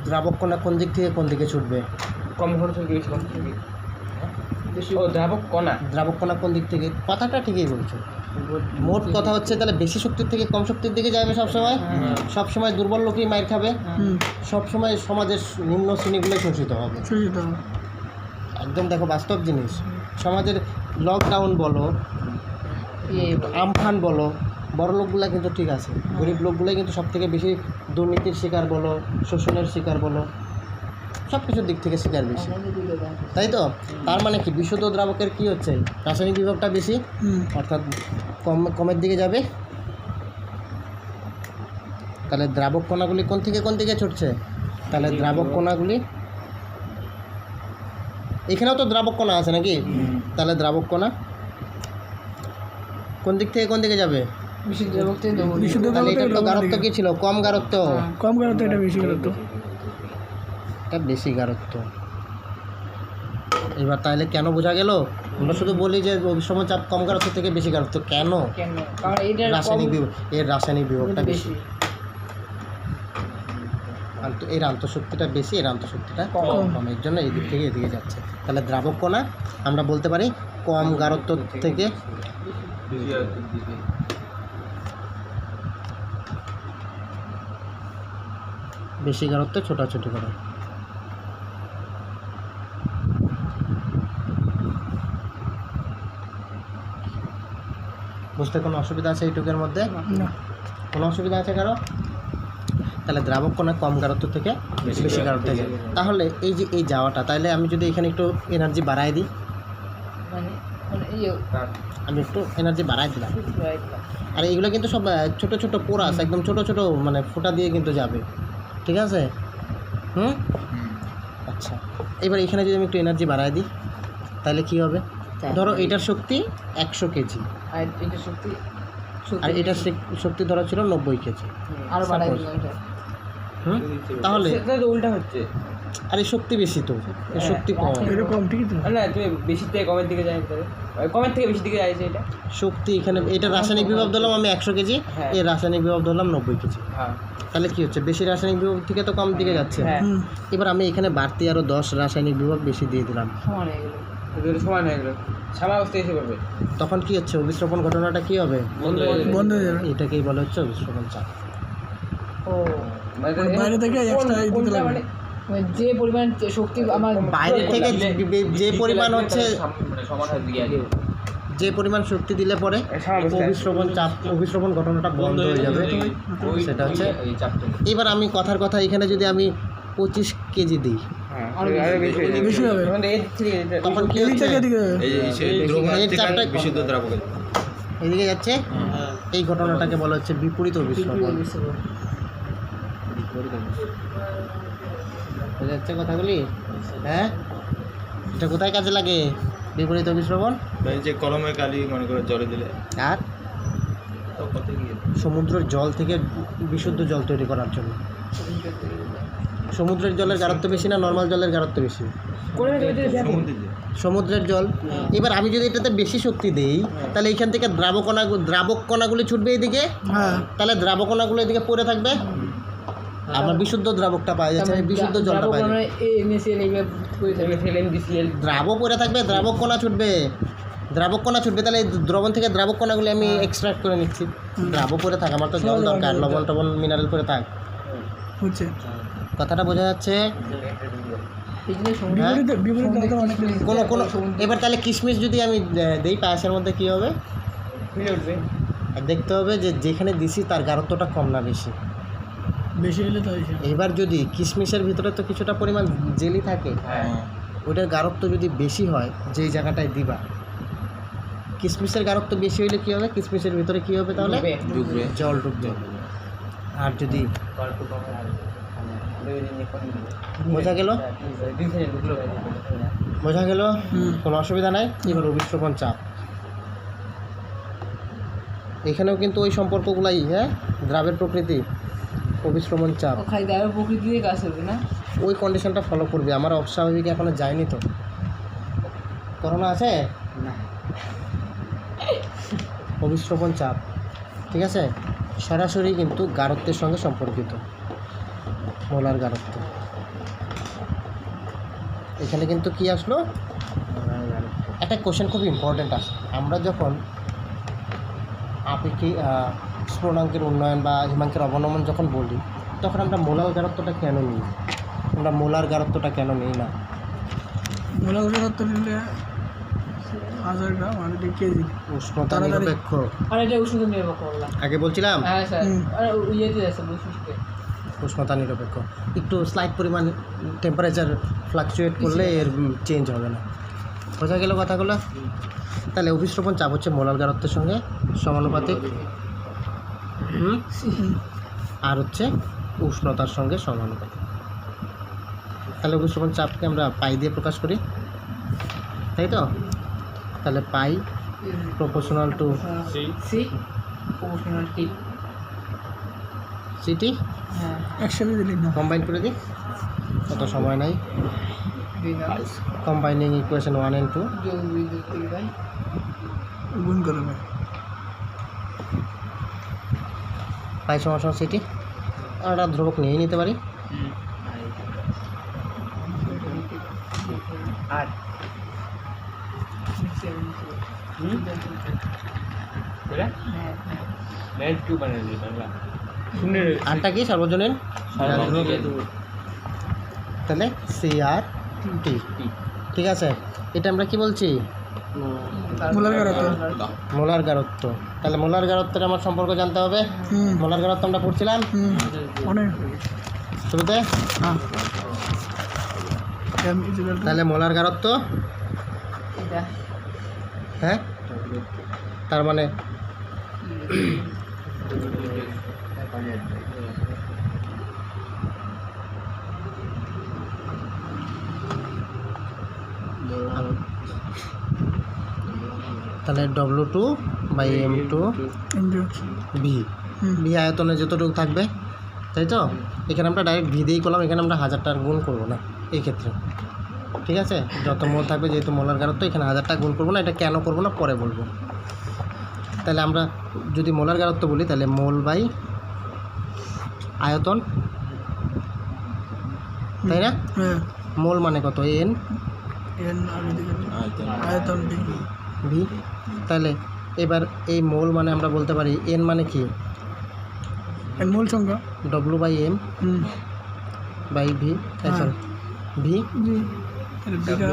দ্রাবক কণা কোন দিক থেকে কোন দিকে ছুটবে? কম খরচ হয়ে গেছে, কম থেকে বেশি। ও দ্রাবক কণা, দ্রাবক কণা কোন দিক থেকে? কথাটা ঠিকই বলছো, মোট কথা হচ্ছে তাহলে বেশি শক্তির থেকে কম শক্তির দিকে যাবে সবসময়। সবসময় দুর্বল লোকই মাইর খাবে, সবসময় সমাজের নিম্ন শ্রেণীগুলো শোষিত হবে। শোষিত হবে। একদম দেখো বাস্তব জিনিস, সমাজের লকডাউন বলো, আমফান বলো, বড় লোকগুলো কিন্তু ঠিক আছে, গরিব লোকগুলোই কিন্তু সব থেকে বেশি দুর্নীতির শিকার বলো, শোষণের শিকার বলো, সব কিছুর দিক থেকে শিকার বেশি, তাই তো? তার মানে কি বিশুদ্ধ দ্রাবকের কি হচ্ছে? রাসায়নিক বিভবটা বেশি, অর্থাৎ কমের দিকে যাবে। তাহলে দ্রাবক কণাগুলি কোন থেকে কোন দিকে ছুটছে? তাহলে দ্রাবক কণাগুলি, এখানেও তো দ্রাবক কণা আছে নাকি? তাহলে দ্রাবক কণা কোন দিক থেকে কোন দিকে যাবে? বিশুদ্ধ দ্রাবক থেকে দ্রবণ। বিশুদ্ধ তাহলে দ্রাবক এটার থেকে তো দ্রবণের গাঢ়ত্ব দিকে। কি ছিল? কম গাঢ়ত্ব, কম গাঢ়ত্ব, এটা বেশি গাঢ়ত্ব। এটা বেশি গাঢ়ত্ব। এবার তাহলে কেন বোঝা গেল? আমরা শুধু বলি যে অভিসম চাপ কম গাঢ়ত্ব থেকে বেশি গাঢ়ত্ব, কেন? কেন? কারণ এটার রাসায়নিক বিভব, এর রাসায়নিক বিভবটা বেশি, বেশি এর আন্তঃশক্তিটা বেশি, এর আন্তঃশক্তিটা কম। কম, এর জন্য এই দিক থেকে এদিকে যাচ্ছে। তাহলে দ্রাবক কণা আমরা বলতে পারি কম গাঢ়ত্ব থেকে বেশি গাঢ়ত্বে ছোটাছুটি করে। বুঝতে কোনো অসুবিধা আছে এইটুকের মধ্যে? না। কোনো অসুবিধা আছে কারো? তাহলে দ্রাবক কণা কম গাঢ়ত্ব থেকে বেশি গাঢ়ত্বে যায়। তাহলে এই যে এই যাওয়াটা, তাহলে আমি যদি এখানে একটু এনার্জি বাড়াই দিই, মানে এই আমি একটু এনার্জি বাড়াই দিলাম, আর এইগুলো কিন্তু সব ছোট ছোট পোরাস, একদম ছোট ছোট মানে ফোঁটা দিয়ে কিন্তু যাবে, ঠিক আছে? আচ্ছা, এবার এখানে যদি আমি একটু এনার্জি বাড়াই দিই, তাহলে কী হবে? ধরো এটার শক্তি 100 কেজি আর এটা সত্যি আর এটার শক্তি ধরো ছিল 90 কেজি। আরো বাড়াই Suppose। দিলাম এটা। হুম, তাহলে সেটা তো উল্টা হচ্ছে। আরে শক্তি বেশি তো, এর শক্তি কম। এরকম ঠিকই তো না তুমি বেশি থেকে কমের দিকে যায় তাহলে কমের থেকে বেশি দিকে যাইছে এটা। শক্তি এখানে এটা রাসায়নিক বিভব ধরলাম আমি 100 কেজি, হ্যাঁ। এর রাসায়নিক বিভব ধরলাম 90 কেজি। হ্যাঁ তাহলে কি হচ্ছে, বেশি রাসায়নিক বিভব থেকে তো কম দিকে যাচ্ছে। হ্যাঁ এবার আমি এখানে বাড়তি আরো 10 রাসায়নিক বিভব বেশি দিয়ে দিলাম, সমান হয়ে গেল। দুটো সমান হয়ে গেল, সামা অবস্থায় এসে পড়বে, তখন কি হচ্ছে, অভিস্রবণ ঘটনাটা কি হবে, বন্ধ হয়ে যাবে। বন্ধ হয়ে যাবে এটাকেই বলা হচ্ছে অভিস্রবণ চাপ। ও মানে বাইরে থেকে extra দিতে কোনটা লাগবে। মানে মানে যে পরিমাণ শক্তি আমার বাইরে থেকে যে পরিমাণ হচ্ছে, মানে সমান হয়ে দিয়ে আগে যে পরিমাণ শক্তি দিলে পরে অভিস্রবণ চাপ, অভিস্রবণ ঘটনাটা বন্ধ হয়ে যাবে, সেটা হচ্ছে। এই চাপটা। এবার আমি কথার কথা এখানে যদি আমি 25 কেজি দিই, আরো বেশি হবে। মানে এর থেকে তখন কি এদিক হচ্ছে, থেকে এদিকে যাবে। এই সে দ্রবণ এর থেকে চাপটা বিশুদ্ধ দ্রাবকে এদিকে যাচ্ছে, এই ঘটনাটাকে বলা হচ্ছে বিপরীত অভিস্রবণ। বোঝা যাচ্ছে কথাগুলি? হ্যাঁ, এটা কোথায় কাজে লাগে, বিপরীত অভিস্রবণ? এই যে কলমের কালি মনে করে জলে দিলে আর তো কত গিয়ে সমুদ্রের জল থেকে বিশুদ্ধ জল তৈরি করার জন্য। সমুদ্রের জলের গাঢ়ত্ব বেশি না নর্মাল জলের গাঢ়ত্ব বেশি? সমুদ্রে যে সমুদ্রের জল। এবার আমি যদি এটাতে বেশি শক্তি দেই, তাহলে এইখান থেকে দ্রাবক কণাগুলি ছুটবে এদিকে, হ্যাঁ তাহলে দ্রাবক কণাগুলো এদিকে পড়ে থাকবে, আমার বিশুদ্ধ দ্রাবকটা পাওয়া যাচ্ছে, আমি বিশুদ্ধ জলটা পাই যাচ্ছি। এমএসএল এইগুলো করে থাকবে। এমডিসিএল দ্রাবক পড়ে থাকবে, দ্রাবক কণা ছুটবে, দ্রাবক কণা ছুটবে, তাহলে এই দ্রবণ থেকে দ্রাবক কণাগুলি আমি এক্সট্রাক্ট করে নিচ্ছি। দ্রাবক পড়ে থাক, আমার তো জল দরকার, লবণ টবণ মিনারেল পড়ে থাক। হচ্ছে কথাটা বোঝা যাচ্ছে? এই জন্য সমুদ্র হ্যাঁ? বিপরীত অর্থ অনেক কোনো এবার তাহলে কিশমিশ যদি আমি দেই পায়েসের মধ্যে কী হবে, মিলে উঠবে। আর দেখতে হবে যে যেখানে দিছি তার গাঢ়ত্বটা কম না বেশি। বেশি হলে তো হয়েছে। এবার যদি কিশমিশের ভিতরে তো কিছুটা পরিমাণ জেলি থাকে, হ্যাঁ ওইটার গাঢ়ত্ব যদি বেশি হয় যেই জায়গাটায় দিবা, কিশমিশের গাঢ়ত্ব বেশি হইলে কী হবে, কিশমিশের ভিতরে কী হবে তাহলে, ডুববে জল ঢুকবে। আর যদি বোঝা গেল, বোঝা গেল, কোনো অসুবিধা নাই। এবার অভিস্রবণ চাপ, এখানেও কিন্তু ওই সম্পর্কগুলাই, হ্যাঁ, দ্রাবের প্রকৃতি, অভিস্রবণ চাপ, ও খাই দেওয়ার প্রকৃতি দিয়ে কাজ করবে না। ওই কন্ডিশনটা ফলো করবে। আমার অস্বাভাবিক এখনো যায়নি তো, করোনা আছে না, অভিস্রবণ চাপ, ঠিক আছে, সরাসরি কিন্তু গাঢ়ত্বের সঙ্গে সম্পর্কিত, মোলার গাঢ়ত্ব। এখানে কিন্তু কি আসলো, একটা কোশ্চেন খুব ইম্পর্টেন্ট আছে। আমরা যখন আপেক্ষিক স্ফুটনাঙ্কের উন্নয়ন বা হিমাঙ্কের অবনমন যখন বলি, তখন আমরা মোলার গাঢ়ত্বটা কেন নিই, আমরা মোলার গাঢ়ত্বটা কেন নিই না? মোলা উচ্চত্ব নিলে 1000 গ্রাম আর এটা কেজি। উষ্ণতা তাড়াতাড়ি। নিরপেক্ষ, আর এটা উষ্ণতা নির্ভর করলাম। আগে বলছিলাম হ্যাঁ স্যার, আর ইয়েতে আছে বৈশিষ্ট্যে। উষ্ণতা নিরপেক্ষ, একটু স্লাইট পরিমাণ টেম্পারেচার ফ্লাকচুয়েট করলে এর চেঞ্জ হবে না। বোঝা গেল কথাগুলো? তাহলে অভিস্রবণ চাপ হচ্ছে মোলার গাঢ়ত্বের সঙ্গে সমানুপাতিক, আর হচ্ছে উষ্ণতার সঙ্গে সমানুপাতিক। তাহলে অভিস্রবণ চাপকে আমরা পাই দিয়ে প্রকাশ করি, তাই তো? তাহলে pi proportional to C proportional T. CT, হ্যাঁ একসাথে দিলি না। কম্বাইন করে দিই, কত সময় নাই। দুই নাম কম্বাইনিং ইকুয়েশন 1 and 2, যোগ দুই যোগ তিন ভাই। গুণ করবে। পাই সমান সমান সিটি, আর একটা ধ্রুবক নিয়েই নিতে পারি। আর এটা নেট টু বানিয়ে দিই বাংলা শূন্যের আরটা কি সার্বজনীন, তাহলে সি আর টি, ঠিক আছে। এটা আমরা কি বলছি, মোলার গাঢ়ত্ব। মোলার গাঢ়ত্ব। তাহলে মোলার গাঢ়ত্বের আমার সম্পর্ক জানতে হবে। মোলার গাঢ়ত্ব আমরা পড়ছিলাম অনেক। শুরুতে। হ্যাঁ m equal to তাহলে মোলার গাঢ়ত্ব, এটা হ্যাঁ, তার মানে তাহলে W2/M2 ভি ভি আয়তনে যতটুকু থাকবে, তাই তো? এখানে আমরা ডাইরেক্ট ভি দিয়েই করলাম, এখানে আমরা 1000 টাকা গুণ করবো না এই ক্ষেত্রে, ঠিক আছে? যত মোল থাকবে, যেহেতু মোলার গারত্ব, এখানে 1000 টাকা গুণ করবো না। এটা কেন করবো না পরে বলবো। তাহলে আমরা যদি মোলার গারত্ব বলি, তাহলে মোল বাই আয়তন, তাই না? হ্যাঁ মোল মানে কত? এন এন আর এদিকে আয়তন বি ভি। তাহলে এবার এই মোল মানে আমরা বলতে পারি এন মানে কি? এন মূল সংখ্যা W/M by V, sorry V. জি এটা বিঘা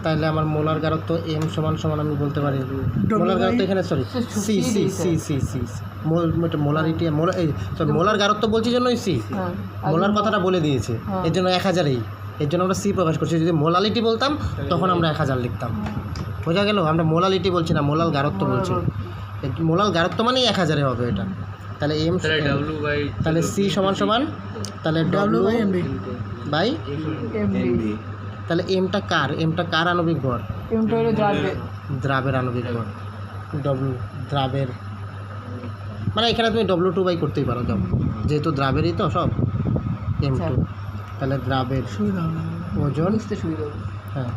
তাহলে আমার মোলার গারত্ব এম সমান সমান আমি বলতে পারি মোলার গারত্ব এখানে sorry C C C C C mole molarity mole এই সরি মোলার গারত্ব বলছি জন্যই সি, হ্যাঁ মোলার কথাটা বলে দিয়েছে, এর জন্য 1000এই, এর জন্য আমরা সি প্রকাশ করছি। যদি মোলালিটি বলতাম তখন আমরা 1000 লিখতাম। বোঝা গেল? আমরা মোলালিটি বলছি না, মোলাল গারত্ব বলছি। মোলাল গারত্ব মানেই 1000-এ হবে এটা। তাহলে এম, তাহলে সি সমান সমান তাহলে W/MB বাই, এমবি তাহলে এমটা কার আণবিক ভর? এমটা হলো দ্রাবের আণবিক ভর। দ্রাবের মানে এখানে তুমি W2 বাই করতেই পারো, যেহেতু দ্রাবেরই তো সব M2। তাহলে দ্রাবের সুবিধা হবে ওজন, বুঝতে সুবিধা হবে। হ্যাঁ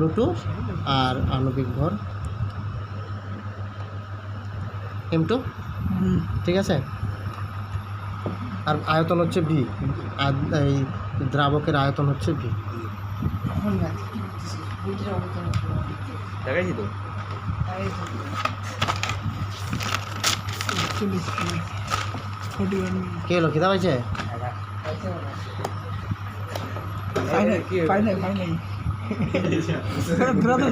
W2 আর আণবিক ভর M2, ঠিক আছে? আর আয়তন হচ্ছে ভি, আর এই দ্রাবকের আয়তন হচ্ছে ভি। এখন না বুঝতে হবে দেখাইছি তো। 41 কে হলো? খিদা পাইছে? ফাইনাল ব্রাদার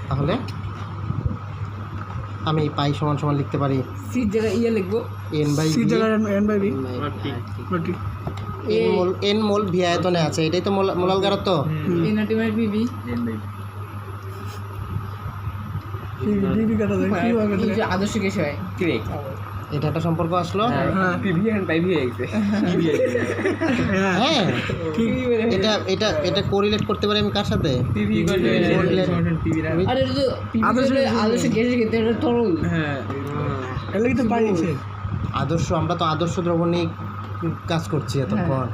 তাহলে আমি পাই সমান সমান লিখতে পারি সিট জায়গায় ইয়ে লিখবো এন বাই সি জায়গায় N by B N mole V আয়তনে আছে, এটাই তো মোলাল গারত্ব। এনআরটি বাই বিবি বিবি কাটা যায় কি হবে এই যে আদর্শ গ্যাস হয় Correct. এটা একটা সম্পর্ক আসলো। হ্যাঁ PV and PV হয়ে গেছে। হ্যাঁ হ্যাঁ এটা এটা এটা কোরিলেট করতে পারি আমি কার সাথে? PV আর এটা তো আদর্শ গ্যাসের ক্ষেত্রে এটা তরল। হ্যাঁ। এলে কি তো পাইছে আদর্শ, আমরা তো আদর্শ দ্রবণ নিয়ে কাজ করছি এতক্ষণ।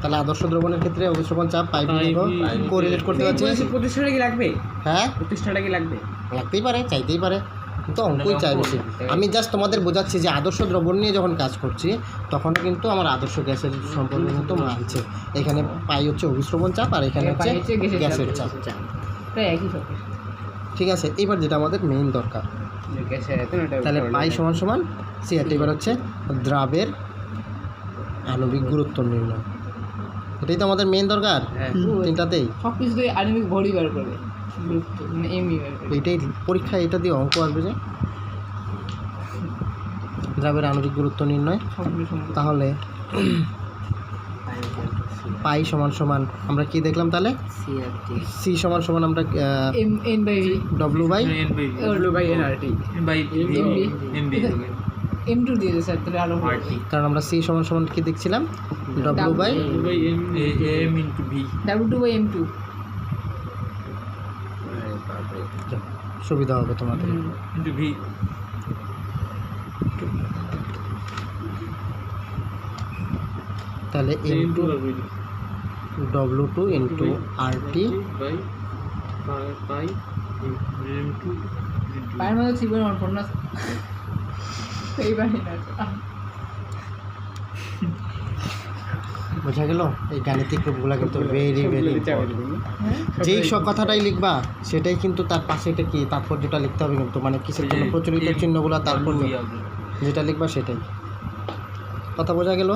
তাহলে আদর্শ দ্রবণের ক্ষেত্রে অভিস্রবণ চাপ পাইপ কোরিলেট করতে পারছি। প্রতিষ্ঠাটা কি লাগবে? হ্যাঁ প্রতিষ্ঠাটা কি লাগবে? লাগতেই পারে, চাইতেই পারে, কিন্তু অঙ্কই চাই বেশি। আমি জাস্ট তোমাদের বোঝাচ্ছি যে আদর্শ দ্রবণ নিয়ে যখন কাজ করছি তখন কিন্তু আমার আদর্শ গ্যাসের সম্পর্ক কিন্তু মানছে। এখানে পাই হচ্ছে অভিস্রবণ চাপ আর এখানে হচ্ছে গ্যাসের চাপ, প্রায় একই সব। ঠিক আছে? এবার যেটা আমাদের মেইন দরকার, তাহলে পাই সমান সমান সি। এবার হচ্ছে দ্রাবের আণবিক গুরুত্ব নির্ণয়, এটাই তো আমাদের মেইন দরকার তিনটাতেই। সব কিছু তো আণবিক ভরই বার করবে, গুরুত্ব মানে এমই বার করবে। এইটাই পরীক্ষায় এটা দিয়ে অঙ্ক আসবে যে দ্রাবের আণবিক গুরুত্ব নির্ণয়। সবগুলো সম্পর্কে তাহলে পাই সমান সমান আমরা কি দেখলাম? তাহলে সি সমান সমান আমরা N by V W by NRT M2 দিয়ে দেয় স্যার, তাহলে আরো ভালো। কারণ আমরা সি সমান সমান কি দেখছিলাম? W by W2 by M2 সুবিধা হবে তোমাদের। তাহলে M2 W2 ইন্টু RT পায়ের মধ্যে ছিল আমার ফোন না এইবার বোঝা গেল? এই গাণিতিক রূপগুলো কিন্তু ভেরি ভেরি যেই সব কথাটাই লিখবা সেটাই কিন্তু তার পাশে এটা কি তাৎপর্যটা লিখতে হবে কিন্তু, মানে কিসের জন্য প্রচলিত চিহ্নগুলো তাৎপর্য যেটা লিখবা সেটাই। কথা বোঝা গেল?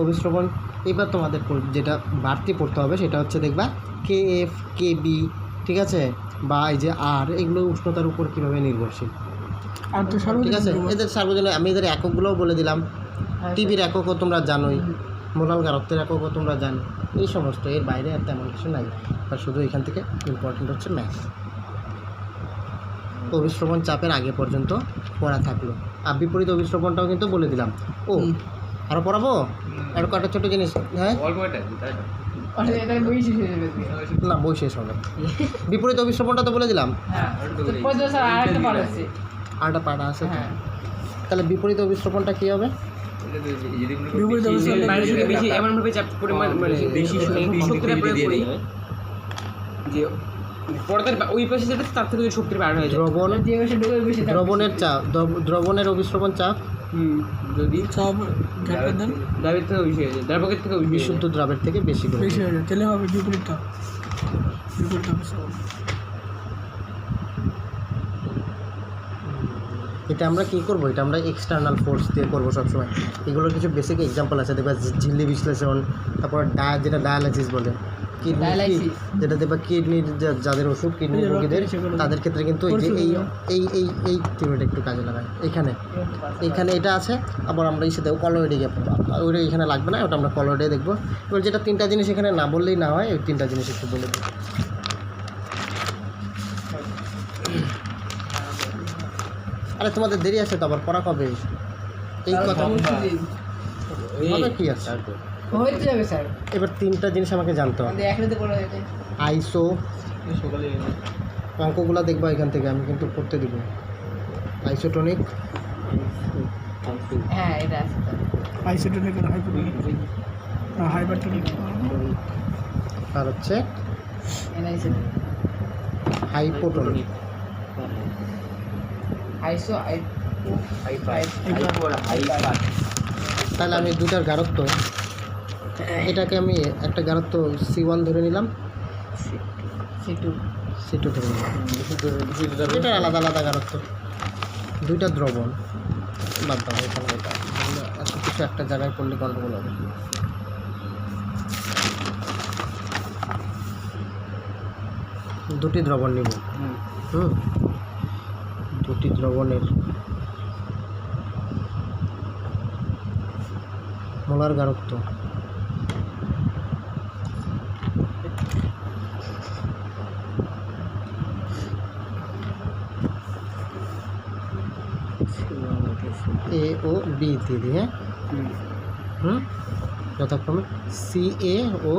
অভিস্রবণ। এবার তোমাদের যেটা বাড়তি পড়তে হবে সেটা হচ্ছে দেখবা KF KB, ঠিক আছে, বা এই যে আর, এগুলো উষ্ণতার উপর কীভাবে নির্ভরশীল, আর তো ঠিক আছে? এদের সার্বজনীন আমি এদের এককগুলোও বলে দিলাম। টিভির এককও তোমরা জানোই, মোলাল গারত্বের এককও তোমরা জানো, এই সমস্ত। এর বাইরে আর তেমন কিছু নাই, আর শুধু এখান থেকে ইম্পর্টেন্ট হচ্ছে ম্যাথ। অভিস্রবণ চাপের আগে পর্যন্ত পড়া থাকলো, আর বিপরীত অভিস্রবণটাও কিন্তু বলে দিলাম। ও আরও পড়াবো আর কটা ছোটো জিনিস? হ্যাঁ অল্প একটা তাই তো? এটা বই শেষ হয়ে যাবে না, বই শেষ হবে। বিপরীত অভিশ্রবণটা তো বলে দিলাম, হ্যাঁ তো পরে স্যার আরেকটা পার্ট আছে আরেকটা পাড়া আছে তো। হ্যাঁ তাহলে বিপরীত অভিশ্রবণটা কী হবে? এটা তো যেগুলো বিপরীত অভিশ্রবণ বাইরে থেকে বেশি এমনভাবে চাপ পরিমাণ মানে বেশি শক্তিটা প্রয়োগ দিয়ে করি দেয়। যে পর্দার ওই পাশে যেটা তার থেকে যদি শক্তির বার হয়ে যায়। দ্রবণ, যে বসে ঢুকে বেশি দ্রবণের চাপ, দ্রবণের অভিশ্রবণ চাপ যদি সব ঘাটের দেন দ্রাবের থেকে বেশি হয়ে যায়, দ্রাবকের থেকে বেশি হয়ে বিশুদ্ধ দ্রাবের থেকে বেশি করে। বেশি হয়ে যায়, তাহলে হবে বিপরীতটা। বিপরীতটা এটা আমরা কী করবো? এটা আমরা এক্সটার্নাল ফোর্স দিয়ে করবো সবসময়। এগুলোর কিছু বেসিক এক্সাম্পল আছে, দেখবা ঝিল্লি বিশ্লেষণ, তারপর যেটা ডায়ালাইসিস বলে, কিডনি, Dialysis। যেটা দেখবা কিডনির যাদের ওষুধ, কিডনি রোগীদের, তাদের ক্ষেত্রে কিন্তু এই যে এই থিওরিটা একটু কাজে লাগায়। এখানে এটা আছে, আবার আমরা ইসে দেবো কলয়েডে গিয়ে ওইটা এখানে লাগবে না, ওটা আমরা কলয়েডে দেখবো। এবার যেটা 3টা জিনিস এখানে না বললেই না হয়, ওই 3টা জিনিস একটু বলে দেবো। আরে তোমাদের দেরি আছে তো, আবার পড়া কবে? এই কথা হবে কি আছে? হয়ে যাবে স্যার এবার 3টা জিনিস আমাকে জানতে হবে। আমাদের একসাথে পড়া হয়ে যায় আইসো, অঙ্কগুলো দেখবা এখান থেকে, আমি কিন্তু করতে দিব। আইসোটনিক, হ্যাঁ এটা আছে স্যার আইসোটোনিক আর হাইপোটোনিক, হাইপারটোনিক। আর হচ্ছে এনআইসি হাইপোটনিক। আইসো তাহলে আমি দুটার গাঢ়ত্ব, এটাকে আমি একটা গাঢ়ত্ব C1 ধরে নিলাম, সিটু C2 ধরে নিলাম, এটা আলাদা আলাদা গাঢ়ত্ব। দুইটা দ্রবণ, বাদ দাও এখানে, এটা এত কিছু একটা জায়গায় করলে গন্ডগোল হবে। দুটি দ্রবণ নিব, দুটি দ্রবণের মোলার গাঢ়ত্ব A ও B দিয়ে দিই, হ্যাঁ যথাক্রমে CA ও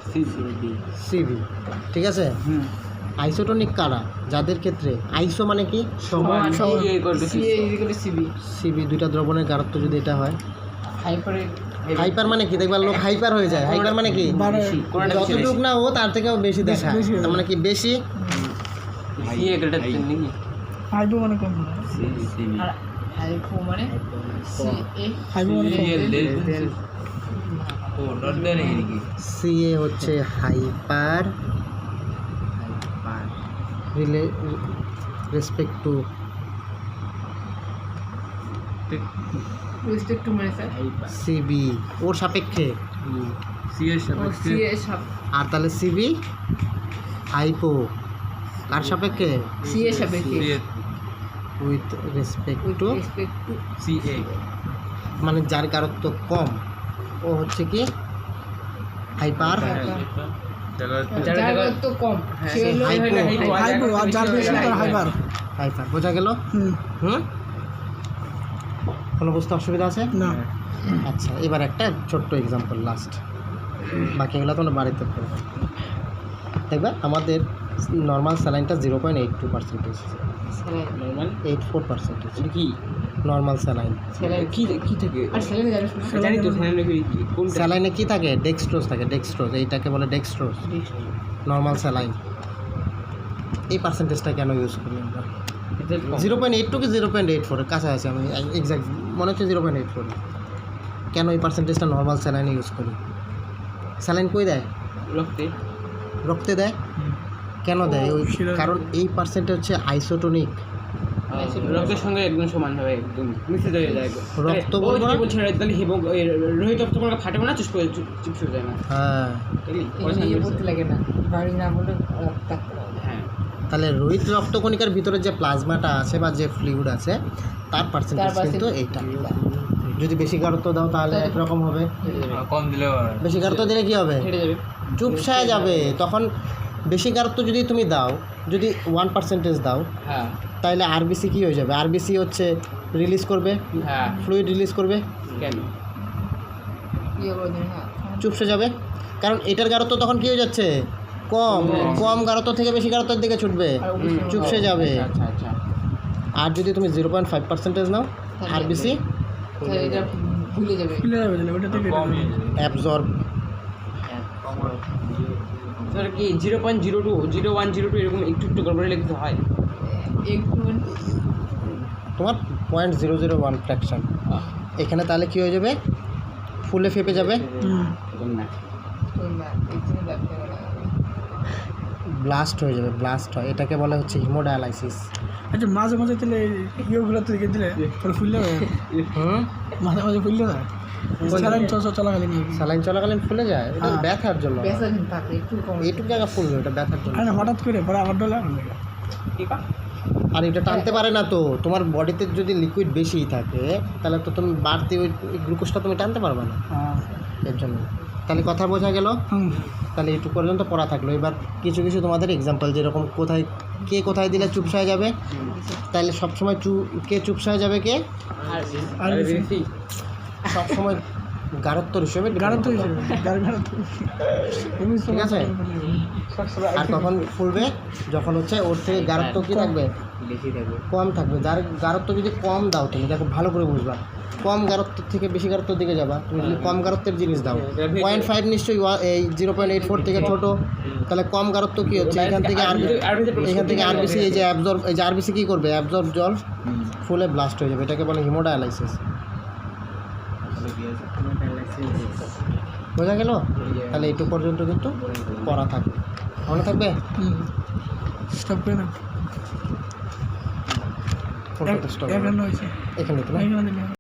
CB, ঠিক আছে। আইসোটনিক কারা? যাদের ক্ষেত্রে আইসো মানে কি সমান, সিবি CB দুইটা দ্রবণের গাঢ়ত্ব যদি এটা হয়। হাইপারে হাইপার মানে কি? দেখবার লোক হাইপার হয়ে যায়। হাইপার মানে কি? যতটুক না ও তার থেকেও বেশি দেখা, তার মানে কি বেশি। হাইপো মানে কম, আর হাইপো মানে হাইপো মানে কম। ও ডট দেয় নাকি? CA হচ্ছে hyper respect to respect two মানে স্যার CB, ওর সাপেক্ষে। সি এর ও সি এ সব আর তাহলে CB হাইপো কার সাপেক্ষে? সি এ সাপেক্ষে with respect to respect to C A মানে যার গাঢ়ত্ব কম ও হচ্ছে কি হাইপার। যার তো কম সে হলো হাইপো। হাইপো আর যার বেশি তার হাইপার। হাইপার বোঝা গেল? হুম, কোনো বুঝতে অসুবিধা আছে? না, আচ্ছা, এবার একটা ছোট্ট এক্সাম্পল লাস্ট, বাকিগুলো তোমরা বাড়িতে করবে। দেখবে আমাদের নর্মাল স্যালাইনটা 0.82%, 84% কি নর্মাল স্যালাইন। কি কি থাকে আর ছেলে জানিস না জানি তো কোন স্যালাইনে কি থাকে? ডেক্সট্রোজ থাকে, ডেক্সট্রোজ, এইটাকে বলে ডেক্সট্রোজ, নর্মাল স্যালাইন। এই পার্সেন্টেজটা কেন ইউজ করি আমরা? 0.82 কি 0.84 এর কাছাকাছি, আমি এক্সাক্ট মনে হচ্ছে 0.84। কেন এই পার্সেন্টেজটা নর্মাল স্যালাইনে ইউজ করি? স্যালাইন কই দেয়? রক্তে রক্তে দেয়। কেন দেয়? ওই কারণ এই পার্সেন্টে হচ্ছে আইসোটনিক। রক্তের সঙ্গে একদম সমান হবে, একদম মিশে যায় একদম। রক্ত ও বলবো না? যদি বলছে তাহলে হিমো রোহিত রক্ত কোনো ফাটে না, চিপস হয়ে যায় না, হ্যাঁ, এই পড়তে লাগে না বাড়ি না বলে থাকতে হবে হ্যাঁ তাহলে রোহিত রক্তকণিকার ভিতরে যে প্লাজমাটা আছে বা যে ফ্লুইড আছে তার পার্সেন্টেজ কিন্তু এইটা। যদি বেশি গাঢ়ত্ব দাও তাহলে একরকম হবে, কম দিলেও বেশি গাঢ়ত্ব দিলে কী হবে? হেঁটে যাবে। চুপসায় যাবে। তখন বেশি গাঢ়ত্ব যদি তুমি দাও, যদি 1% দাও, হ্যাঁ তাহলে RBC কী হয়ে যাবে? RBC হচ্ছে রিলিজ করবে, হ্যাঁ ফ্লুইড রিলিজ করবে। কেন? ইয়ে করে দেবে না চুপসে যাবে, কারণ এটার গাঢ়ত্ব তখন কী হয়ে যাচ্ছে, কম কম গাঢ়ত্ব থেকে বেশি গাঢ়ত্বের দিকে ছুটবে, চুপসে যাবে। আচ্ছা আচ্ছা আর যদি তুমি 0.5% নাও আরবিসি তাহলে এটা ভুলে যাবে খুলে যাবে তাহলে ওটা থেকে অ্যাবজর্ব। স্যার কি 0.02 0102 এরকম একটু একটু করে লিখতে হয়? একটু তোমার 0.001 ফ্র্যাকশন এখানে, তাহলে কী হয়ে যাবে, ফুলে ফেপে যাবে, একটু লাগতে পারে ব্লাস্ট হয়ে যাবে, ব্লাস্ট হয়, এটাকে বলা হচ্ছে হিমোডায়ালাইসিস। আচ্ছা মাঝে মাঝে তাহলে ইয়েগুলো থেকে দিলে পরে ফুললে যায়, মাঝে মাঝে ফুললে যায় স্যালাইন চলাকালীন স্যালাইন চলাকালীন ফুলে যায়, এটা ব্যথার জন্য, বেসা কিন্তু থাকে একটু কম এইটুকু জায়গা ফুলবে, এটা ব্যথার জন্য। আর হঠাৎ করে পরে আবার ডলে ঠিক আছে আর এটা টানতে পারে না তো, তোমার বডিতে যদি লিকুইড বেশিই থাকে তাহলে তো তুমি বাড়তি ওই গ্লুকোজটা তুমি টানতে পারবে না, এর জন্য। তাহলে কথা বোঝা গেল, তাহলে একটু পর্যন্ত পড়া থাকলো। এবার কিছু কিছু তোমাদের এক্সাম্পল, যেরকম কোথায় কে কোথায় দিলে চুপসায় যাবে, তাহলে সবসময় কে চুপসায় যাবে, কে আর সবসময় গাঢ়ত্বর হিসেবে গাড়াতে হিসেবে ঠিক আছে। আর কখন ফুলবে, যখন হচ্ছে ওর থেকে গাঢ়ত্ব কী থাকবে, বেশি থাকবে কম থাকবে। যার গাঢ়ত্ব যদি কম দাও, তুমি দেখো ভালো করে বুঝবা, কম গাঢ়ত্ব থেকে বেশি গাঢ়ত্বের দিকে যাবা। তুমি যদি কম গাঢ়ত্বের জিনিস দাও, 0.5 নিশ্চয়ই এই 0.84 থেকে ছোট, তাহলে কম গাঢ়ত্ব কী হচ্ছে, এখান থেকে আরবিসি, এই যে অ্যাবজর্ব, এই যে আরবিসি কী করবে, অ্যাবজর্ব জল ফুলে ব্লাস্ট হয়ে যাবে, এটাকে বলে হিমোডায়ালাইসিস। বোঝা গেল? তাহলে এইটুকু পর্যন্ত কিন্তু পড়া থাকবে, মনে থাকবে। স্টপ করে না ফোনটা স্টপ এখানে হয়েছে এখানে তো না। এখানে দিলে